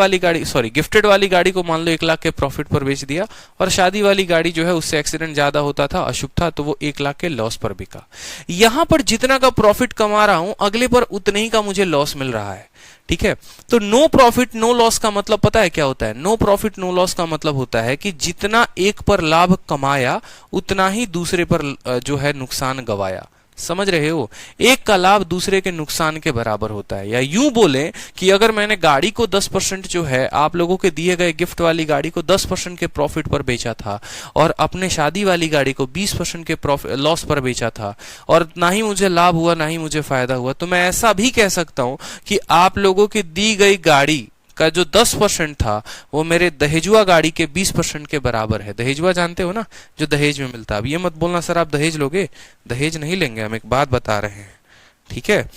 वाली गाड़ी को मान लो 1 लाख के प्रॉफिट पर बेच दिया, और शादी वाली गाड़ी जो है उससे एक्सीडेंट ज्यादा होता था, अशुभ था, तो वो 1 लाख के लॉस पर बिका। यहां पर जितना का प्रॉफिट कमा रहा हूं, अगले पर उतने ही का मुझे लॉस मिल रहा है, ठीक है। तो नो प्रॉफिट नो लॉस का मतलब पता है क्या होता है? नो प्रॉफिट नो लॉस का मतलब होता है कि जितना एक पर लाभ कमाया उतना ही दूसरे पर जो है नुकसान गवाया। समझ रहे हो? एक का लाभ दूसरे के नुकसान के बराबर होता है। या यूं बोले कि अगर मैंने गाड़ी को 10% जो है आप लोगों के दिए गए गिफ्ट वाली गाड़ी को 10% के प्रॉफिट पर बेचा था और अपने शादी वाली गाड़ी को 20% के लॉस पर बेचा था, और ना ही मुझे लाभ हुआ ना ही मुझे फायदा हुआ, तो मैं ऐसा भी कह सकता हूं कि आप लोगों की दी गई गाड़ी का जो 10% था वो मेरे दहेजुआ गाड़ी के 20% के बराबर है। दहेजुआ जानते हो ना, जो दहेज में मिलता है। अब ये मत बोलना सर आप दहेज लोगे, दहेज नहीं लेंगे, हम एक बात बता रहे हैं, ठीक है।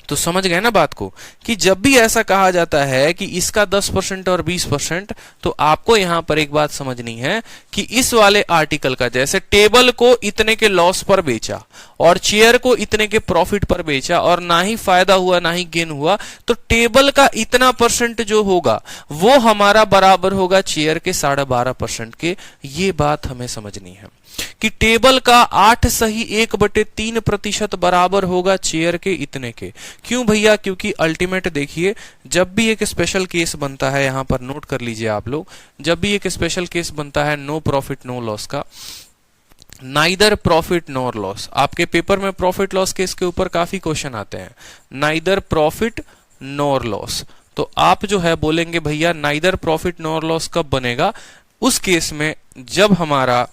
तो समझ गए ना बात को, कि जब भी ऐसा कहा जाता है कि इसका 10% और 20%, तो आपको यहां पर एक बात समझनी है कि इस वाले आर्टिकल का, जैसे टेबल को इतने के लॉस पर बेचा और चेयर को इतने के प्रॉफिट पर बेचा और ना ही फायदा हुआ ना ही गेन हुआ, तो टेबल का इतना % जो होगा वो हमारा बराबर होगा चेयर के 12.5% के। ये बात हमें समझनी है कि टेबल का 8 सही 1/3% बराबर होगा चेयर के इतने के। क्यों भैया? क्योंकि अल्टीमेट देखिए, जब भी एक स्पेशल केस बनता है, यहां पर नोट कर लीजिए आप लोग, जब भी एक स्पेशल केस बनता है नो प्रॉफिट नो लॉस का, नाइदर प्रॉफिट नॉर लॉस, आपके पेपर में प्रॉफिट लॉस केस के ऊपर काफी क्वेश्चन आते हैं, नाइदर प्रॉफिट नॉर लॉस, तो आप जो है बोलेंगे भैया नाइदर प्रॉफिट नॉर लॉस कब बनेगा? उस केस में जब हमारा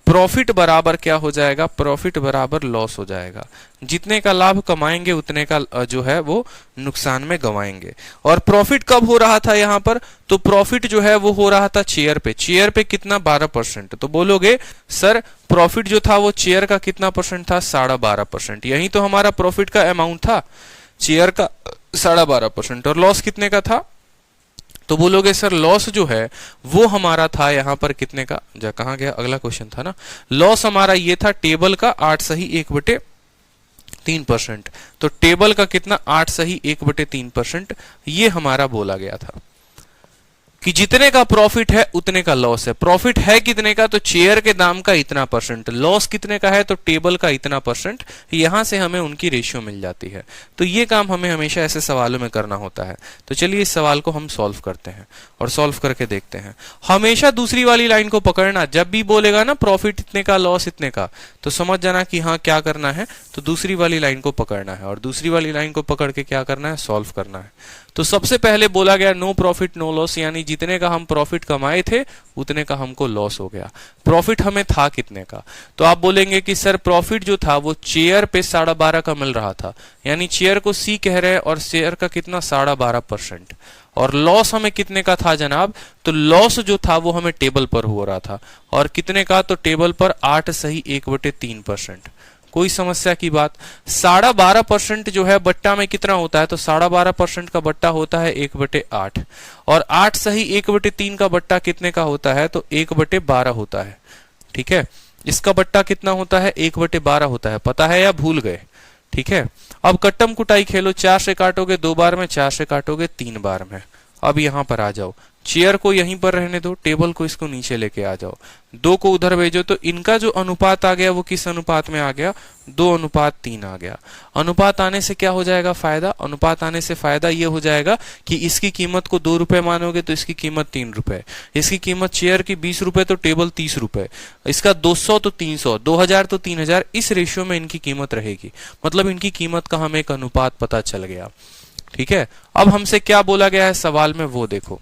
प्रॉफिट बराबर क्या हो जाएगा? प्रॉफिट बराबर लॉस हो जाएगा। जितने का लाभ कमाएंगे उतने का जो है वो नुकसान में गवाएंगे। और प्रॉफिट कब हो रहा था यहां पर? तो प्रॉफिट जो है वो हो रहा था चेयर पे। चेयर पे कितना? 12%। तो बोलोगे सर प्रॉफिट जो था वो चेयर का कितना % था? 12.5%। यही तो हमारा प्रॉफिट का अमाउंट था, चेयर का 12.5%। और लॉस कितने का था? तो बोलोगे सर लॉस जो है वो हमारा था यहां पर कितने का? कहां गया अगला क्वेश्चन था ना, लॉस हमारा ये था टेबल का 8 सही 1/3%। तो टेबल का कितना? 8 सही 1/3%। ये हमारा बोला गया था कि जितने का प्रॉफिट है उतने का लॉस है। प्रॉफिट है कितने का? तो चेयर के दाम का इतना %। लॉस कितने का है? तो टेबल का इतना %। यहां से हमें उनकी रेशियो मिल जाती है। तो ये काम हमें हमेशा ऐसे सवालों में करना होता है। तो चलिए इस सवाल को हम सॉल्व करते हैं और सॉल्व करके देखते हैं। हमेशा दूसरी वाली लाइन को पकड़ना, जब भी बोलेगा ना प्रॉफिट इतने का लॉस इतने का, तो समझ जाना कि हाँ क्या करना है, तो दूसरी वाली लाइन को पकड़ना है और दूसरी वाली लाइन को पकड़ के क्या करना है? सॉल्व करना है। तो सबसे पहले बोला गया नो प्रॉफिट नो लॉस, यानी जितने का हम प्रॉफिट कमाए थे उतने का हमको लॉस हो गया। प्रॉफिट हमें था कितने का? तो आप बोलेंगे कि सर प्रॉफिट जो था वो चेयर पे 12.5 का मिल रहा था, यानी चेयर को सी कह रहे हैं और चेयर का कितना? 12.5%। और लॉस हमें कितने का था जनाब? तो लॉस जो था वो हमें टेबल पर हो रहा था, और कितने का? तो टेबल पर 8 सही 1/3%। कोई समस्या की बात? 12.5% जो है बट्टा में कितना होता है? तो 12.5% का बट्टा होता है 1/8, और 8 सही 1/3 का बट्टा कितने का होता है? तो 1/12 होता है। ठीक है, इसका बट्टा कितना होता है? 1/12 होता है। पता है या भूल गए? ठीक है, अब कट्टम कुटाई खेलो। 4 से काटोगे 2 बार में, 4 से काटोगे 3 बार में। अब यहाँ पर आ जाओ, चेयर को यहीं पर रहने दो, टेबल को इसको नीचे लेके आ जाओ, 2 को उधर भेजो, तो इनका जो अनुपात आ गया वो किस अनुपात में आ गया, 2:3 आ गया। अनुपात आने से क्या हो जाएगा फायदा, अनुपात आने से फायदा ये हो जाएगा कि इसकी कीमत को 2 रुपए मानोगे तो इसकी कीमत 3 रुपए, इसकी कीमत चेयर की 20 रुपए तो टेबल 30 रुपए, इसका 200 तो 300, 2000 तो 3000, इस रेशियो में इनकी कीमत रहेगी। मतलब इनकी कीमत का हमें एक अनुपात पता चल गया। ठीक है, अब हमसे क्या बोला गया है सवाल में वो देखो।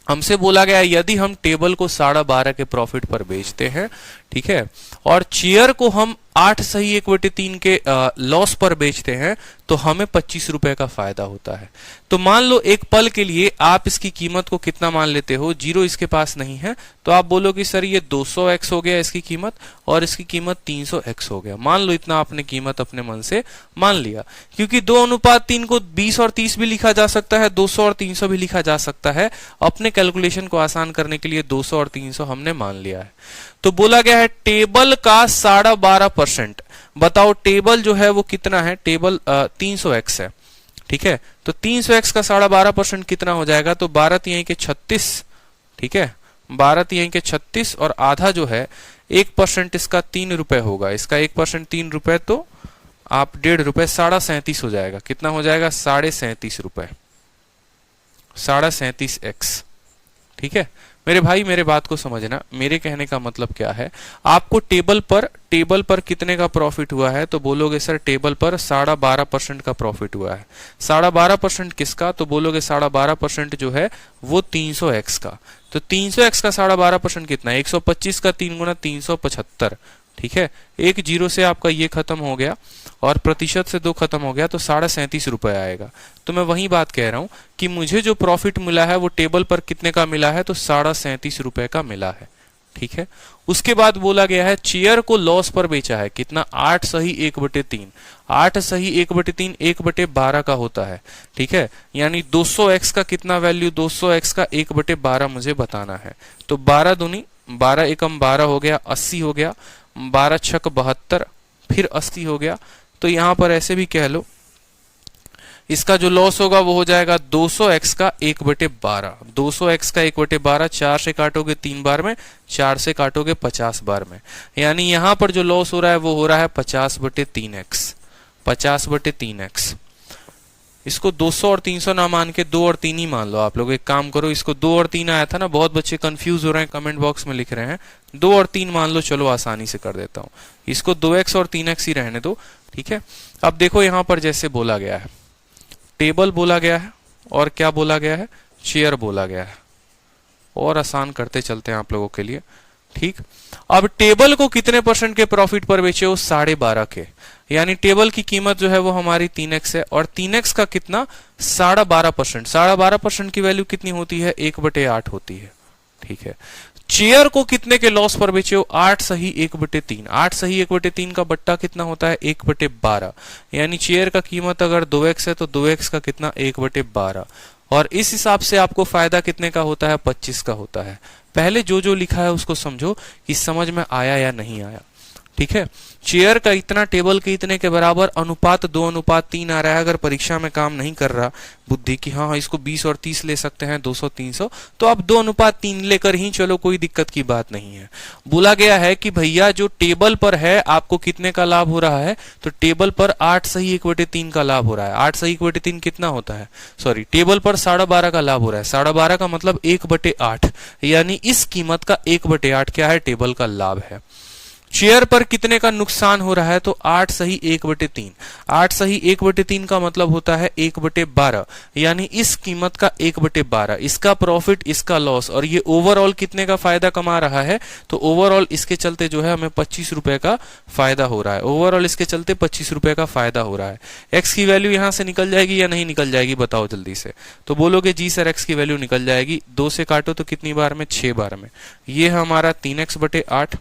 हमसे बोला गया है यदि हम टेबल को 12.5 के प्रॉफिट पर बेचते हैं, ठीक है, और चेयर को हम 8/1/3 के लॉस पर बेचते हैं, तो हमें 25 रुपए का फायदा होता है। तो मान लो एक पल के लिए आप इसकी कीमत को कितना मान लेते हो, 0 इसके पास नहीं है, तो आप बोलोगे सर ये 200x हो गया इसकी कीमत और इसकी कीमत 300x हो गया। मान लो इतना आपने कीमत अपने मन से मान लिया, क्योंकि 2:3 को 20 और 30 भी लिखा जा सकता है, 200 और 300 भी लिखा जा सकता है। अपने कैलकुलेशन को आसान करने के लिए 200 और 300 हमने मान लिया है। तो बोला गया है टेबल का 12.5%। बताओ टेबल जो है वो कितना है, टेबल 300x है, ठीक है, तो 300x का 12.5% कितना हो जाएगा, तो 12 के 36, ठीक है, 12 के 36 और आधा जो है 1% इसका 3 रुपए होगा, इसका 1% 3 रुपए, तो आप 1.5 रुपए 37.5 हो जाएगा। कितना हो जाएगा, 37.5 रुपए, 37.5x। ठीक है मेरे भाई, मेरे बात को समझना, मेरे कहने का मतलब क्या है, आपको टेबल पर कितने का प्रॉफिट हुआ है, तो बोलोगे सर टेबल पर 12.5% का प्रॉफिट हुआ है। 12.5% किसका, तो बोलोगे 12.5% जो है वो 300x का। तो 300x का 12.5% कितना है, 125 का 3 गुना 375। ठीक है, एक जीरो से आपका ये खत्म हो गया और प्रतिशत से 2 खत्म हो गया, तो 37.5 रुपए आएगा। तो मैं वही बात कह रहा हूं कि मुझे जो प्रॉफिट मिला है वो टेबल पर कितने का मिला है, तो 37.5 रुपए का मिला है। ठीक है, उसके बाद बोला गया है चेयर को लॉस पर बेचा है, कितना, 8/1/3। 8/1/3 1/12 का होता है। ठीक है, यानी 200x का कितना वैल्यू, 200x का 1/12 मुझे बताना है। तो 12 दूनी 12 एकम 12 हो गया, 80 हो गया, 12 छक 72, फिर 80 हो गया। तो यहां पर ऐसे भी कह लो इसका जो लॉस होगा वो हो जाएगा 200x का 1/12। 200x का 1/12, 4 से काटोगे 3 बार में, 4 से काटोगे 50 बार में, यानी यहां पर जो लॉस हो रहा है वो हो रहा है 50/3x। 50/3x। इसको 200 और 300 ना मान के 2 और 3 ही मान लो। आप लोग एक काम करो, इसको 2 और 3 आया था ना, बहुत बच्चे कंफ्यूज हो रहे हैं, कमेंट बॉक्स में लिख रहे हैं 2 और 3 मान लो। चलो आसानी से कर देता हूं, इसको 2x और 3x ही रहने दो। ठीक है, अब देखो यहां पर जैसे बोला गया है, टेबल बोला गया है और क्या बोला गया है, चेयर बोला गया है। और आसान करते चलते हैं आप लोगों के लिए। ठीक, अब टेबल को कितने % के प्रॉफिट पर बेचे हो, 12.5 के, यानी टेबल की कीमत जो है वो हमारी 3x है, और 3x का कितना, 12.5%। 12.5% की वैल्यू कितनी होती है, 1/8 होती है। ठीक है, चेयर को कितने के लॉस पर बेचे हो, 8/1/3। 8/1/3 का बट्टा कितना होता है, 1/12, यानी चेयर का कीमत अगर 2x है तो 2x का कितना, 1/12। और इस हिसाब से आपको फायदा कितने का होता है, 25 का होता है। पहले जो जो लिखा है उसको समझो कि समझ में आया या नहीं आया। ठीक है, चेयर का इतना टेबल के इतने के बराबर, अनुपात 2:3 आ रहा है। अगर परीक्षा में काम नहीं कर रहा बुद्धि कि हाँ इसको 20 और 30 ले सकते हैं, 200 300, तो आप 2:3 लेकर ही चलो, कोई दिक्कत की बात नहीं है। बोला गया है कि भैया जो टेबल पर है आपको कितने का लाभ हो रहा है, तो टेबल पर 8/1/3 का लाभ हो रहा है। 8/1/3 कितना होता है, सॉरी, टेबल पर 12.5 का लाभ हो रहा है। 12.5 का मतलब 1/8, यानी इस कीमत का 1/8 क्या है, टेबल का लाभ है। चेयर पर कितने का नुकसान हो रहा है, तो 8/1/3। 8/1/3 का मतलब होता है 1/12, यानी इस कीमत का 1/12, इसका प्रॉफिट, इसका लॉस, और ये ओवरऑल कितने का फायदा कमा रहा है, तो ओवरऑल इसके चलते जो है हमें 25 रुपए का फायदा हो रहा है। ओवरऑल इसके चलते 25 रुपए का फायदा हो रहा है। एक्स की वैल्यू यहां से निकल जाएगी या नहीं निकल जाएगी, बताओ जल्दी से। तो बोलोगे जी सर एक्स की वैल्यू निकल जाएगी, 2 से काटो तो कितनी बार में, 6 बार में। ये हमारा 3x/8,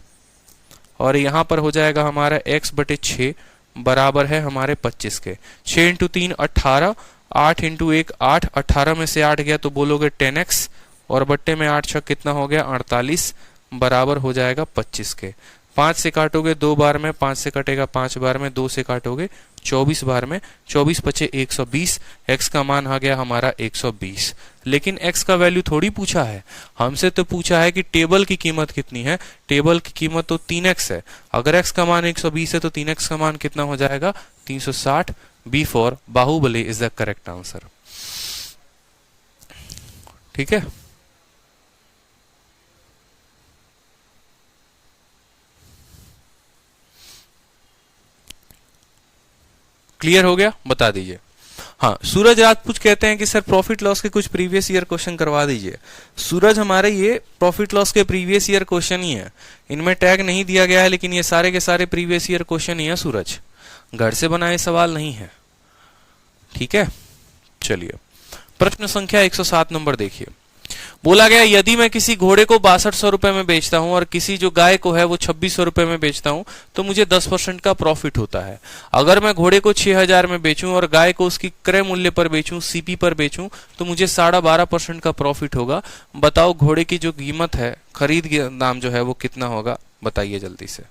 और यहां पर हो जाएगा हमारा x/6 बराबर है हमारे 25 के। 6 × 3 18, 8 × 1 8, 18 में से 8 गया तो बोलोगे 10x, और बट्टे में 8 छक कितना हो गया, 48, बराबर हो जाएगा 25 के। 5 से काटोगे 2 बार में, 5 से कटेगा 5 बार में, 2 से काटोगे 24 बार में, 24 पचे 120, x का मान आ गया हमारा 120। लेकिन x का वैल्यू थोड़ी पूछा है हमसे, तो पूछा है कि टेबल की कीमत कितनी है। टेबल की कीमत तो 3x है। अगर x का मान 120 है तो 3x का मान कितना हो जाएगा 360। B for Baahubali is the correct answer. ठीक है, क्लियर हो गया, बता दीजिए। हाँ, सूरज राजपूत कहते हैं कि सर प्रॉफिट लॉस के कुछ प्रीवियस ईयर क्वेश्चन करवा दीजिए। सूरज, हमारे ये प्रॉफिट लॉस के प्रीवियस ईयर क्वेश्चन ही है, इनमें टैग नहीं दिया गया है, लेकिन ये सारे के सारे प्रीवियस ईयर क्वेश्चन ही है सूरज, घर से बनाए सवाल नहीं है। ठीक है, चलिए प्रश्न संख्या 107 नंबर देखिए। बोला गया यदि मैं किसी घोड़े को 6200 रुपए में बेचता हूं और किसी जो गाय को है वो 2600 रुपए में बेचता हूं तो मुझे 10% का प्रॉफिट होता है। अगर मैं घोड़े को 6000 में बेचूं और गाय को उसकी क्रय मूल्य पर बेचूं, सीपी पर बेचूं, तो मुझे 12.5% का प्रॉफिट होगा। बताओ घोड़े की जो कीमत है, खरीद दाम जो है वो कितना होगा, बताइए जल्दी से।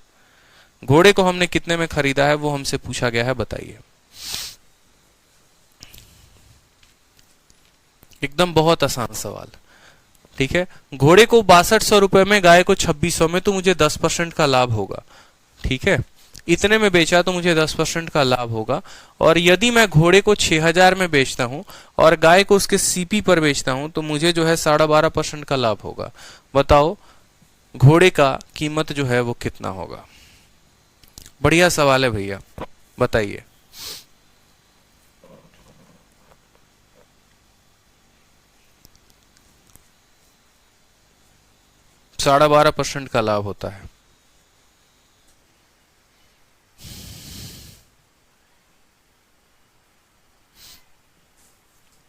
घोड़े को हमने कितने में खरीदा है वो हमसे पूछा गया है, बताइए। एकदम बहुत आसान सवाल। ठीक है, घोड़े को 6200 रुपए में, गाय को 2600 में, तो मुझे 10% का लाभ होगा। ठीक है, इतने में बेचा तो मुझे 10% का लाभ होगा। और यदि मैं घोड़े को 6000 में बेचता हूं और गाय को उसके सीपी पर बेचता हूं तो मुझे जो है 12.5% का लाभ होगा। बताओ घोड़े का कीमत जो है वो कितना होगा। बढ़िया सवाल है भैया, बताइए। साढ़े 12% का लाभ होता है।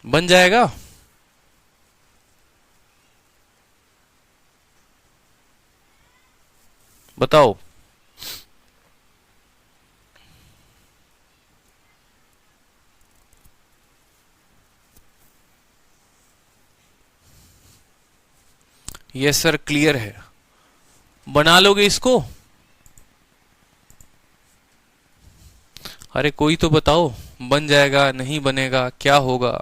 बन जाएगा? बताओ। यस सर, क्लियर है। बना लोगे इसको? अरे कोई तो बताओ, बन जाएगा नहीं बनेगा, क्या होगा?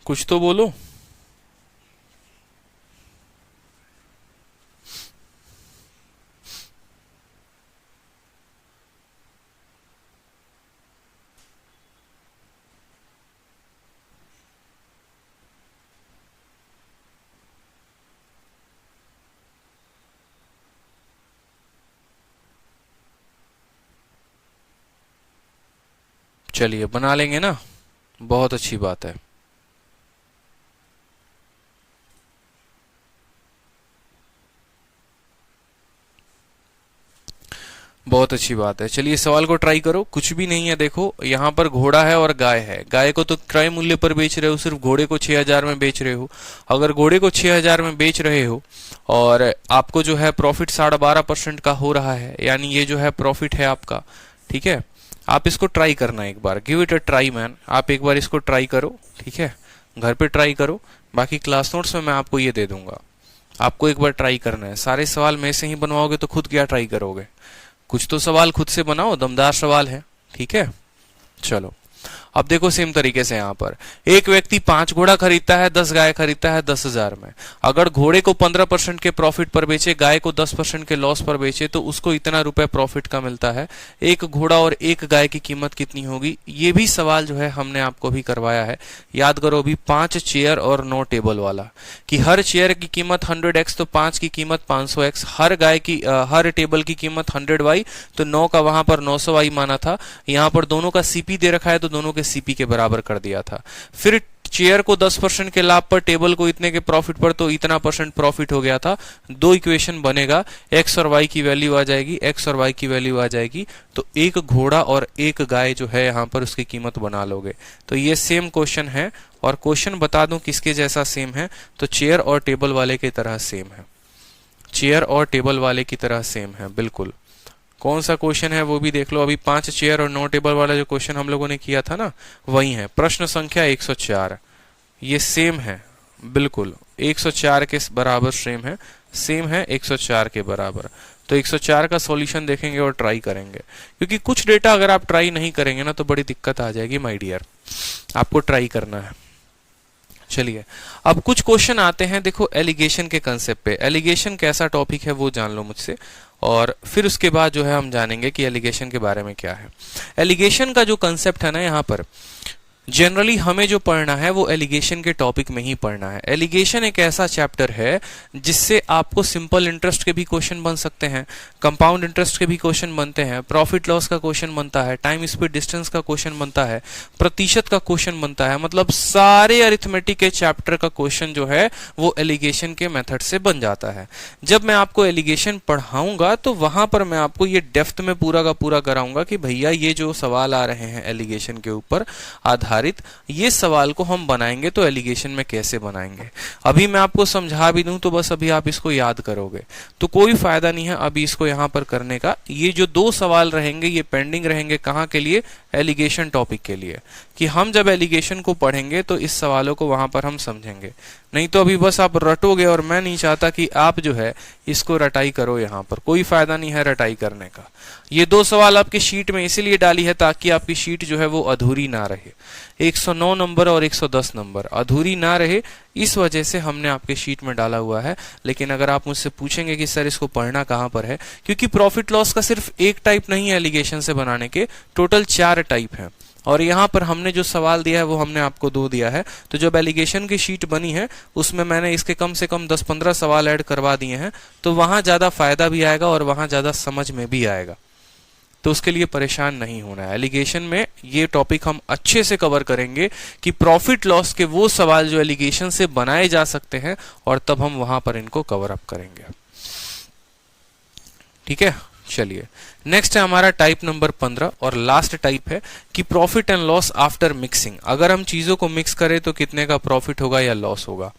कुछ तो बोलो। चलिए बना लेंगे ना, बहुत अच्छी बात है। बहुत अच्छी बात है। चलिए सवाल को ट्राई करो। कुछ भी नहीं है, देखो यहाँ पर घोड़ा है और गाय है। गाय को तो क्रय मूल्य पर बेच रहे हो, सिर्फ घोड़े को 6000 में बेच रहे हो। अगर घोड़े को 6000 में बेच रहे हो और आपको जो है प्रॉफिट 12.5% का हो रहा है, यानी ये जो है प्रॉफिट है आपका। ठीक है, आप इसको ट्राई करना एक बार, give it a try man. आप एक बार इसको ट्राई करो, ठीक है, घर पे ट्राई करो। बाकी क्लास नोट्स में मैं आपको ये दे दूंगा, आपको एक बार ट्राई करना है। सारे सवाल में से ही बनवाओगे तो खुद क्या ट्राई करोगे? कुछ तो सवाल खुद से बनाओ, दमदार सवाल है। ठीक है, चलो अब देखो सेम तरीके से यहाँ पर एक व्यक्ति 5 घोड़ा खरीदता है, 10 गाय खरीदता है 10,000 में। अगर घोड़े को 15% के प्रॉफिट पर बेचे, गाय को 10% के लॉस पर बेचे तो उसको इतना रुपए प्रॉफिट का मिलता है। एक घोड़ा और एक गाय की कीमत कितनी होगी? ये भी सवाल जो है हमने आपको भी करवाया है। याद करो अभी 5 चेयर और 9 टेबल वाला, कि हर चेयर की कीमत 100x तो 5 की कीमत 500x, हर गाय की हर टेबल की कीमत 100y तो 9 का वहां पर 900y माना था। यहाँ पर दोनों का सीपी दे रखा है तो दोनों के सीपी के बराबर कर दिया था। फिर चेयर को 10% के लाभ पर, टेबल को इतने के प्रॉफिट पर, तो इतना परसेंट प्रॉफिट हो गया था। दो इक्वेशन बनेगा, एक्स और वाई की वैल्यू आ जाएगी, एक्स और वाई की वैल्यू आ जाएगी, तो एक घोड़ा और एक गाय जो है यहाँ पर उसकी कीमत बना लोगे। तो ये सेम क्वेश्चन है, और क्वेश्चन बता दूं किसके जैसा सेम है, तो चेयर और टेबल वाले की तरह सेम है। चेयर और टेबल वाले की तरह सेम है, बिल्कुल कौन सा क्वेश्चन है वो भी देख लो। अभी 5 चेयर और 9 टेबल वाला जो क्वेश्चन हम लोगों ने किया था ना, वही है। प्रश्न संख्या 104, ये सेम है, बिल्कुल 104 के बराबर सेम है 104 के बराबर। तो 104 का सॉल्यूशन देखेंगे और ट्राई करेंगे, क्योंकि कुछ डेटा अगर आप ट्राई नहीं करेंगे ना तो बड़ी दिक्कत आ जाएगी माय डियर, आपको ट्राई करना है। चलिए अब कुछ क्वेश्चन आते हैं, देखो एलिगेशन के कंसेप्ट पे। एलिगेशन कैसा टॉपिक है वो जान लो मुझसे, और फिर उसके बाद जो है हम जानेंगे कि एलिगेशन के बारे में क्या है। एलिगेशन का जो कंसेप्ट है ना, यहाँ पर जनरली हमें जो पढ़ना है वो एलिगेशन के टॉपिक में ही पढ़ना है। एलिगेशन एक ऐसा चैप्टर है जिससे आपको सिंपल इंटरेस्ट के भी क्वेश्चन बन सकते हैं, कंपाउंड इंटरेस्ट के भी क्वेश्चन बनते हैं, प्रॉफिट लॉस का क्वेश्चन बनता है, टाइम स्पीड डिस्टेंस का क्वेश्चन बनता है, प्रतिशत का क्वेश्चन बनता है। मतलब सारे अरिथमेटिक के चैप्टर का क्वेश्चन जो है वो एलिगेशन के मेथड से बन जाता है। जब मैं आपको एलिगेशन पढ़ाऊंगा तो वहां पर मैं आपको ये डेप्थ में पूरा का पूरा कराऊंगा कि भैया ये जो सवाल आ रहे हैं एलिगेशन के ऊपर आधारित, ये सवाल को हम बनाएंगे तो एलिगेशन में कैसे बनाएंगे। अभी मैं आपको समझा भी दूं तो बस अभी आप इसको याद करोगे तो कोई फायदा नहीं है अभी इसको यहां पर करने का। ये जो 2 सवाल रहेंगे ये पेंडिंग रहेंगे, कहां के लिए? एलिगेशन टॉपिक के लिए, कि हम जब एलिगेशन को पढ़ेंगे तो इस सवालों को वहां पर हम समझेंगे। नहीं तो अभी बस आप रटोगे, और मैं नहीं चाहता कि आप जो है इसको रटाई करो, यहां पर कोई फायदा नहीं है रटाई करने का। ये 2 सवाल आपकी शीट में इसीलिए डाली है ताकि आपकी शीट जो है वो अधूरी ना रहे। 109 नंबर और 110 नंबर अधूरी ना रहे, इस वजह से हमने आपके शीट में डाला हुआ है। लेकिन अगर आप मुझसे पूछेंगे कि सर इसको पढ़ना कहां पर है, क्योंकि प्रॉफिट लॉस का सिर्फ एक टाइप नहीं है एलिगेशन से बनाने के, टोटल 4 टाइप है। और यहाँ पर हमने जो सवाल दिया है वो हमने आपको 2 दिया है। तो जब एलिगेशन की शीट बनी है उसमें मैंने इसके कम से कम 10-15 सवाल ऐड करवा दिए हैं, तो वहां ज्यादा फायदा भी आएगा और वहां ज्यादा समझ में भी आएगा। तो उसके लिए परेशान नहीं होना है। एलिगेशन में ये टॉपिक हम अच्छे से कवर करेंगे कि प्रॉफिट लॉस के वो सवाल जो एलिगेशन से बनाए जा सकते हैं, और तब हम वहां पर इनको कवर अप करेंगे। ठीक है, चलिए नेक्स्ट है हमारा टाइप नंबर 15 और लास्ट टाइप है कि profit and loss after mixing. अगर हम चीजों को मिक्स करें तो कितने का प्रॉफिट होगा या लॉस होगा।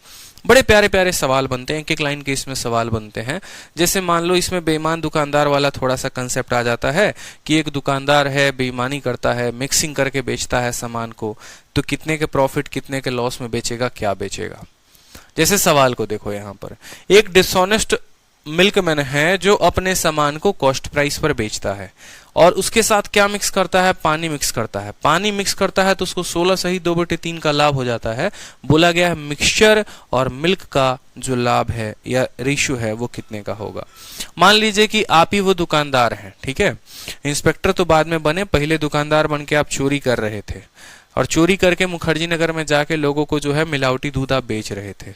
बड़े प्यारे प्यारे सवाल बनते हैं, एक एक लाइन के इसमें सवाल बनते हैं। जैसे मान लो इसमें बेईमान दुकानदार वाला थोड़ा सा कंसेप्ट आ जाता है कि एक दुकानदार है, बेईमानी करता है, मिक्सिंग करके बेचता है सामान को, तो कितने के प्रॉफिट कितने के लॉस में बेचेगा, क्या बेचेगा। जैसे सवाल को देखो, यहाँ पर एक डिसऑनेस्ट मिल्कमैन है जो अपने सामान को कॉस्ट प्राइस पर बेचता है, और उसके साथ क्या मिक्स करता है? पानी मिक्स करता है। पानी मिक्स करता है तो उसको 16 सही 2/3 का लाभ हो जाता है। बोला गया है मिक्सचर और मिल्क का जो लाभ है या रेशियो है वो कितने का होगा। मान लीजिए कि आप ही वो दुकानदार हैं, ठीक है, इंस्पेक्टर तो बाद में बने, पहले दुकानदार बन के आप चोरी कर रहे थे, और चोरी करके मुखर्जी नगर में जाके लोगों को जो है मिलावटी दूध आप बेच रहे थे।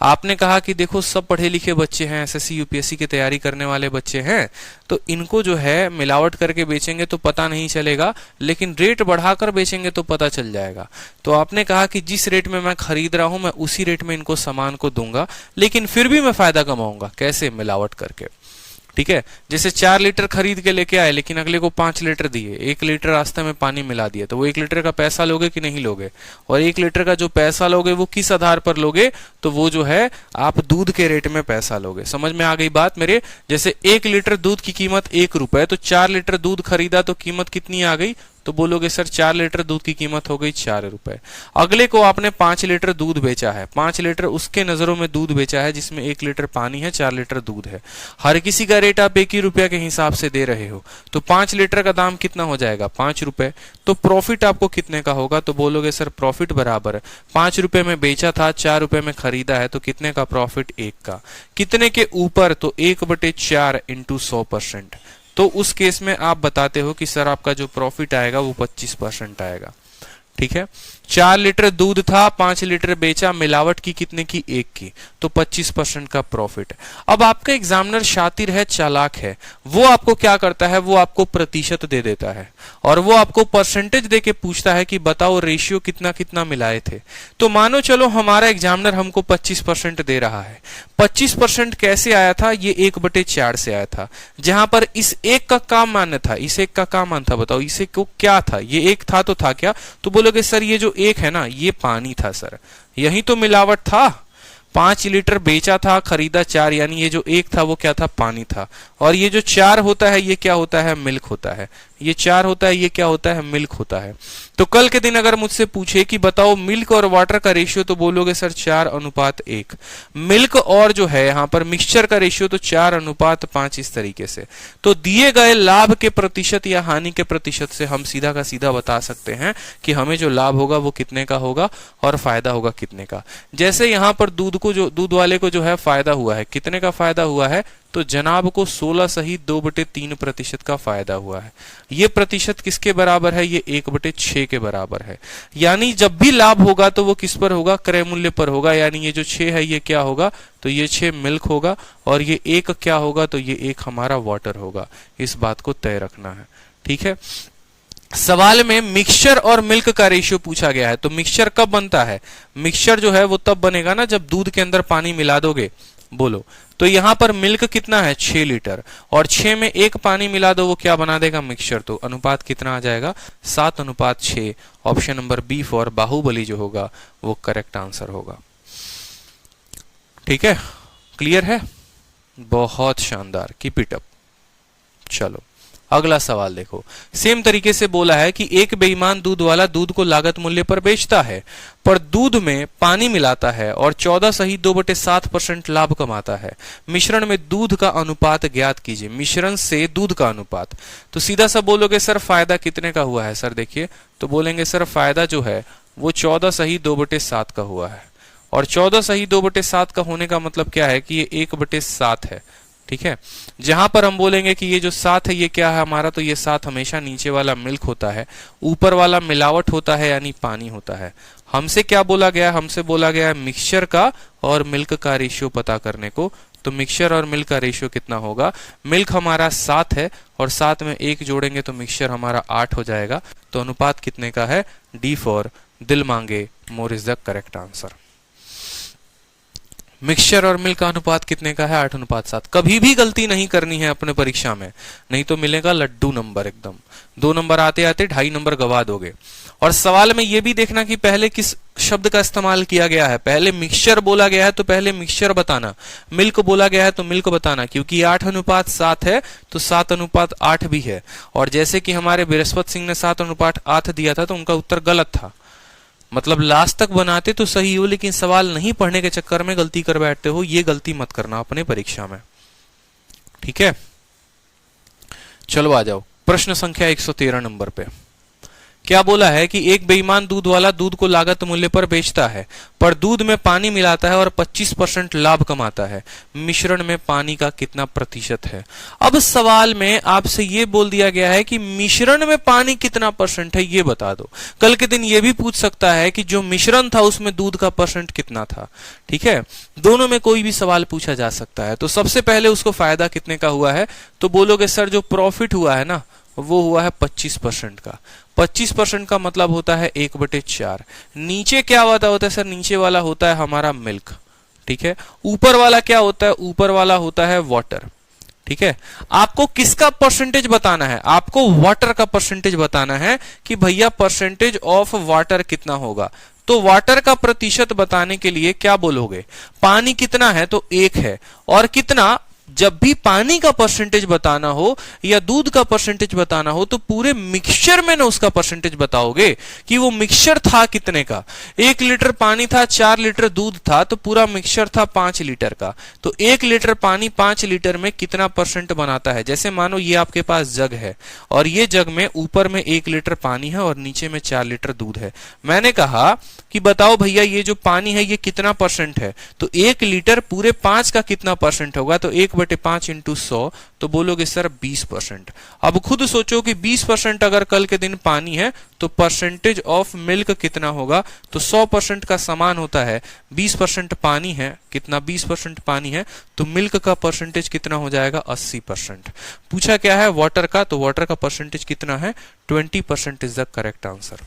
आपने कहा कि देखो सब पढ़े लिखे बच्चे हैं, एसएससी यूपीएससी की तैयारी करने वाले बच्चे हैं, तो इनको जो है मिलावट करके बेचेंगे तो पता नहीं चलेगा, लेकिन रेट बढ़ाकर बेचेंगे तो पता चल जाएगा। तो आपने कहा कि जिस रेट में मैं खरीद रहा हूं मैं उसी रेट में इनको सामान को दूंगा, लेकिन फिर भी मैं फायदा कमाऊंगा। कैसे? मिलावट करके। ठीक है, जैसे 4 लीटर खरीद के लेके आए लेकिन अगले को 5 लीटर दिए, 1 लीटर रास्ते में पानी मिला दिया, तो वो 1 लीटर का पैसा लोगे कि नहीं लोगे? और 1 लीटर का जो पैसा लोगे वो किस आधार पर लोगे? तो वो जो है आप दूध के रेट में पैसा लोगे। समझ में आ गई बात मेरे? जैसे 1 लीटर दूध की कीमत 1 रुपए, तो 4 लीटर दूध खरीदा तो कीमत कितनी आ गई? तो बोलोगे सर 4 लीटर दूध की कीमत हो गई 4 रुपए। अगले को आपने 5 लीटर दूध बेचा है, 5 लीटर उसके नजरों में दूध बेचा है जिसमें 1 लीटर पानी है, 4 लीटर दूध है। हर किसी का रेट आप 1 ही रुपया के हिसाब से दे रहे हो, तो 5 लीटर का दाम कितना हो जाएगा? 5 रुपए। तो प्रॉफिट आपको कितने का होगा? तो बोलोगे सर प्रॉफिट बराबर 5 रुपए में बेचा था, 4 रुपए में खरीदा है, तो कितने का प्रॉफिट? 1 का। कितने के ऊपर? तो 1/4 इंटू 100%। तो उस केस में आप बताते हो कि सर आपका जो प्रॉफिट आएगा वो 25% आएगा। ठीक है, 4 लीटर दूध था, 5 लीटर बेचा, मिलावट की कितने की? 1 की, तो 25% का प्रॉफिट। अब आपका एग्जामिनर शातिर है, चालाक है, वो आपको क्या करता है? वो आपको प्रतिशत दे देता है और वो आपको परसेंटेज दे के पूछता है कि बताओ रेशियो कितना कितना मिलाए थे। तो मानो चलो हमारा एग्जामिनर हमको 25% दे रहा है। 25% कैसे आया था? ये 1/4 से आया था, जहां पर इस 1 का काम मान्य था। इस 1 का काम मान था, बताओ इसे को क्या था? ये 1 था तो था क्या? तो बोलोगे सर ये जो 1 है ना ये पानी था सर, यही तो मिलावट था। 5 लीटर बेचा था, खरीदा 4, यानी ये जो 1 था वो क्या था, पानी था। और ये जो 4 होता है ये क्या होता है, मिल्क होता है। ये 4 होता है ये क्या होता है, मिल्क होता है। तो कल के दिन अगर मुझसे पूछे कि बताओ मिल्क और वाटर का रेशियो, तो बोलोगे सर 4:1। मिल्क और जो है यहाँ पर मिक्सचर का रेशियो तो 4:5 इस तरीके से। तो दिए गए लाभ के प्रतिशत या हानि के प्रतिशत से हम सीधा का सीधा बता सकते हैं कि हमें जो लाभ होगा वो कितने का होगा और फायदा होगा कितने का। जैसे यहाँ पर दूध वाले को जो है फायदा हुआ है, कितने का फायदा हुआ है, तो जनाब को 16 सही 2/3% का फायदा हुआ है। ये प्रतिशत किसके बराबर है, ये 1/6 के बराबर है। यानी जब भी लाभ होगा तो वो किस पर होगा, क्रय मूल्य पर होगा। यानी ये जो 6 है ये क्या होगा, तो ये 6 मिल्क होगा, और ये 1 क्या होगा, तो ये 1 हमारा वाटर होगा। इस बात को तय रखना है, ठीक है। सवाल में मिक्सचर और मिल्क का रेशियो पूछा गया है। तो मिक्सचर कब बनता है, मिक्सचर जो है वो तब बनेगा ना जब दूध के अंदर पानी मिला दोगे, बोलो। तो यहां पर मिल्क कितना है, 6 लीटर, और 6 में 1 पानी मिला दो, वो क्या बना देगा, मिक्सचर। तो अनुपात कितना आ जाएगा, 7:6। Option number B for Baahubali जो होगा वो करेक्ट आंसर होगा। ठीक है, क्लियर है, बहुत शानदार, कीप इट अप। चलो अगला सवाल देखो। सेम तरीके से बोला है कि एक बेईमान दूध वाला दूध को लागत मूल्य पर बेचता है, पर दूध में पानी मिलाता है और 14 सही 2/7% लाभ कमाता है। मिश्रण में दूध का अनुपात ज्ञात कीजिए। मिश्रण से दूध का अनुपात, तो सीधा सा बोलोगे सर फायदा कितने का हुआ है। सर देखिए, तो बोलेंगे सर फायदा जो है वो 14 सही 2/7 का हुआ है, और 14 सही 2/7 का होने का मतलब क्या है कि ये 1/7 है। ठीक है, जहां पर हम बोलेंगे कि ये जो 7 है ये क्या है हमारा, तो ये 7 हमेशा नीचे वाला मिल्क होता है, ऊपर वाला मिलावट होता है यानी पानी होता है। हमसे क्या बोला गया, हमसे बोला गया है मिक्सचर का और मिल्क का रेशियो पता करने को। तो मिक्सचर और मिल्क का रेशियो कितना होगा, मिल्क हमारा 7 है और 7 में 1 जोड़ेंगे तो मिक्सचर हमारा 8 हो जाएगा। तो अनुपात कितने का है, डी फॉर दिल मांगे more is the correct answer. Mixture और मिल्क का अनुपात कितने का है, 8:7। कभी भी गलती नहीं करनी है अपने परीक्षा में, नहीं तो मिलेगा लड्डू नंबर एकदम। 2 नंबर आते आते 2.5 नंबर गवा दोगे। और सवाल में यह भी देखना कि पहले किस शब्द का इस्तेमाल किया गया है। पहले मिक्सचर बोला गया है तो पहले मिक्सचर बताना, मिल्क बोला गया है तो मिल्क बताना, क्योंकि 8:7 है तो 7:8 भी है। और जैसे कि हमारे बृहस्पति सिंह ने 7:8 दिया था तो उनका उत्तर गलत था। मतलब लास्ट तक बनाते तो सही हो, लेकिन सवाल नहीं पढ़ने के चक्कर में गलती कर बैठते हो। ये गलती मत करना अपने परीक्षा में, ठीक है। चलो आ जाओ प्रश्न संख्या 113 नंबर पे। क्या बोला है कि एक बेईमान दूध वाला दूध को लागत मूल्य पर बेचता है, पर दूध में पानी मिलाता है और 25% लाभ कमाता है। मिश्रण में पानी का कितना प्रतिशत है। अब सवाल में आपसे ये बोल दिया गया है कि मिश्रण में पानी कितना परसेंट है, ये बता दो। कल के दिन ये भी पूछ सकता है कि जो मिश्रण था उसमें दूध का परसेंट कितना था। ठीक है, दोनों में कोई भी सवाल पूछा जा सकता है। तो सबसे पहले उसको फायदा कितने का हुआ है, तो बोलोगे सर जो प्रॉफिट हुआ है ना वो हुआ है 25% का। 25% का मतलब होता है 1/4। नीचे क्या होता है सर, नीचे वाला होता है हमारा मिल्क। ठीक है, ऊपर वाला क्या होता है, ऊपर वाला होता है वाटर। ठीक है, आपको किसका परसेंटेज बताना है, आपको वाटर का परसेंटेज बताना है कि भैया परसेंटेज ऑफ वाटर कितना होगा। तो वाटर का प्रतिशत बताने के लिए क्या बोलोगे, पानी कितना है तो 1 है, और कितना, जब भी पानी का परसेंटेज बताना हो या दूध का परसेंटेज बताना हो तो पूरे मिक्सचर में ना उसका परसेंटेज बताओगे कि वो मिक्सचर था कितने का। 1 लीटर पानी था, 4 लीटर दूध था, तो पूरा मिक्सचर था 5 लीटर का। तो 1 लीटर पानी 5 लीटर में कितना परसेंट बनाता है। जैसे मानो ये आपके पास जग है और ये जग में ऊपर में 1 लीटर पानी है और नीचे में 4 लीटर दूध है। मैंने कहा कि बताओ भैया ये जो पानी है ये कितना परसेंट है, तो 1 लीटर पूरे 5 का कितना परसेंट होगा, तो 1/5 इंटू 100, तो बोलोगे सर 20%। अब खुद सोचो कि 20% अगर कल के दिन पानी है तो परसेंटेज ऑफ मिल्क कितना होगा, तो 100% का समान होता है 20% पानी है, कितना 20% पानी है तो मिल्क का परसेंटेज कितना हो जाएगा 80%। पूछा क्या है वाटर का, तो वाटर का परसेंटेज कितना है 20% is the correct answer.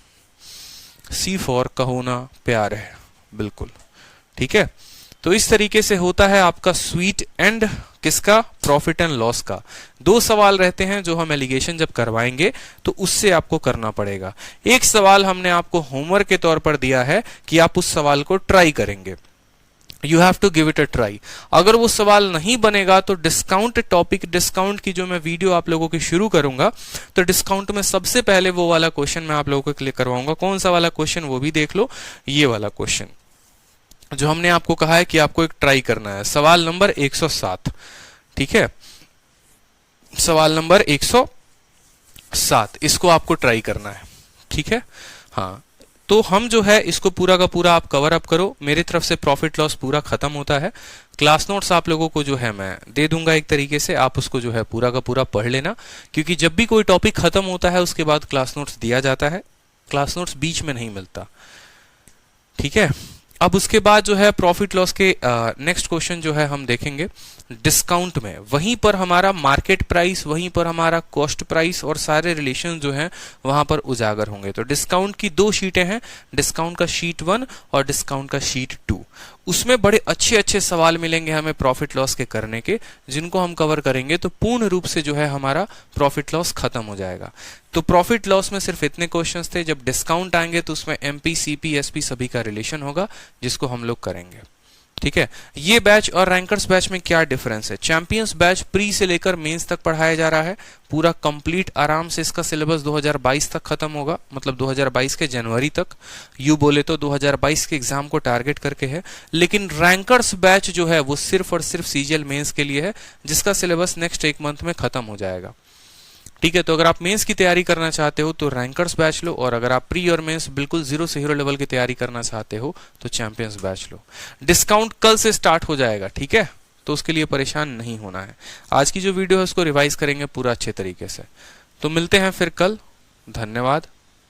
C for Kaho Naa प्यार है, बिल्कुल ठीक है। तो इस तरीके से होता है आपका स्वीट एंड किसका, प्रॉफिट एंड लॉस का। 2 सवाल रहते हैं जो हम एलिगेशन जब करवाएंगे तो उससे आपको करना पड़ेगा। एक सवाल हमने आपको होमवर्क के तौर पर दिया है कि आप उस सवाल को ट्राई करेंगे। You have to give it a try. अगर वो सवाल नहीं बनेगा तो डिस्काउंट टॉपिक, डिस्काउंट की जो मैं वीडियो आप लोगों की शुरू करूंगा, तो डिस्काउंट में सबसे पहले वो वाला क्वेश्चन मैं आप लोगों को क्लिक करवाऊंगा। कौन सा वाला क्वेश्चन वो भी देख लो, ये वाला क्वेश्चन जो हमने आपको कहा है कि आपको एक ट्राई करना है, सवाल नंबर 107। ठीक है, सवाल नंबर 107 इसको आपको ट्राई करना है। ठीक है, हाँ, तो हम जो है इसको पूरा का पूरा आप कवर अप करो। मेरी तरफ से प्रॉफिट लॉस पूरा खत्म होता है। क्लास नोट्स आप लोगों को जो है मैं दे दूंगा एक तरीके से, आप उसको जो है पूरा का पूरा पढ़ लेना, क्योंकि जब भी कोई टॉपिक खत्म होता है उसके बाद क्लास नोट्स दिया जाता है, क्लास नोट्स बीच में नहीं मिलता। ठीक है, अब उसके बाद जो है प्रॉफिट लॉस के नेक्स्ट क्वेश्चन जो है हम देखेंगे डिस्काउंट में। वहीं पर हमारा मार्केट प्राइस, वहीं पर हमारा कॉस्ट प्राइस और सारे रिलेशन जो हैं वहां पर उजागर होंगे। तो डिस्काउंट की 2 शीटें हैं, डिस्काउंट का शीट 1 और डिस्काउंट का शीट 2। उसमें बड़े अच्छे अच्छे सवाल मिलेंगे हमें प्रॉफिट लॉस के करने के, जिनको हम कवर करेंगे तो पूर्ण रूप से जो है हमारा प्रॉफिट लॉस खत्म हो जाएगा। तो प्रॉफिट लॉस में सिर्फ इतने क्वेश्चंस थे। जब डिस्काउंट आएंगे तो उसमें एमपी, सीपी, एसपी सभी का रिलेशन होगा, जिसको हम लोग करेंगे। ठीक है, ये बैच और रैंकर्स बैच में क्या डिफरेंस है? चैंपियंस बैच प्री से लेकर मेंस तक पढ़ाया जा रहा है, पूरा कंप्लीट आराम से। इसका सिलेबस 2022 तक खत्म होगा, मतलब 2022 के जनवरी तक, यू बोले तो 2022 के एग्जाम को टारगेट करके है। लेकिन रैंकर्स बैच जो है वो सिर्फ और सिर्फ सीजीएल मेंस के लिए है, जिसका सिलेबस नेक्स्ट 1 मंथ में खत्म हो जाएगा। ठीक है, तो अगर आप मेंस की तैयारी करना चाहते हो तो रैंकर्स बैच लो, और अगर आप प्री और मेंस बिल्कुल 0 से हीरो लेवल की तैयारी करना चाहते हो तो चैंपियंस बैच लो। डिस्काउंट कल से स्टार्ट हो जाएगा। ठीक है, तो उसके लिए परेशान नहीं होना है। आज की जो वीडियो है उसको रिवाइज करेंगे पूरा अच्छे तरीके से। तो मिलते हैं फिर कल। धन्यवाद।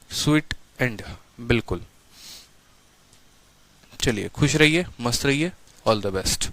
स्वीट एंड, बिल्कुल। चलिए, खुश रहिए, मस्त रहिए, ऑल द बेस्ट।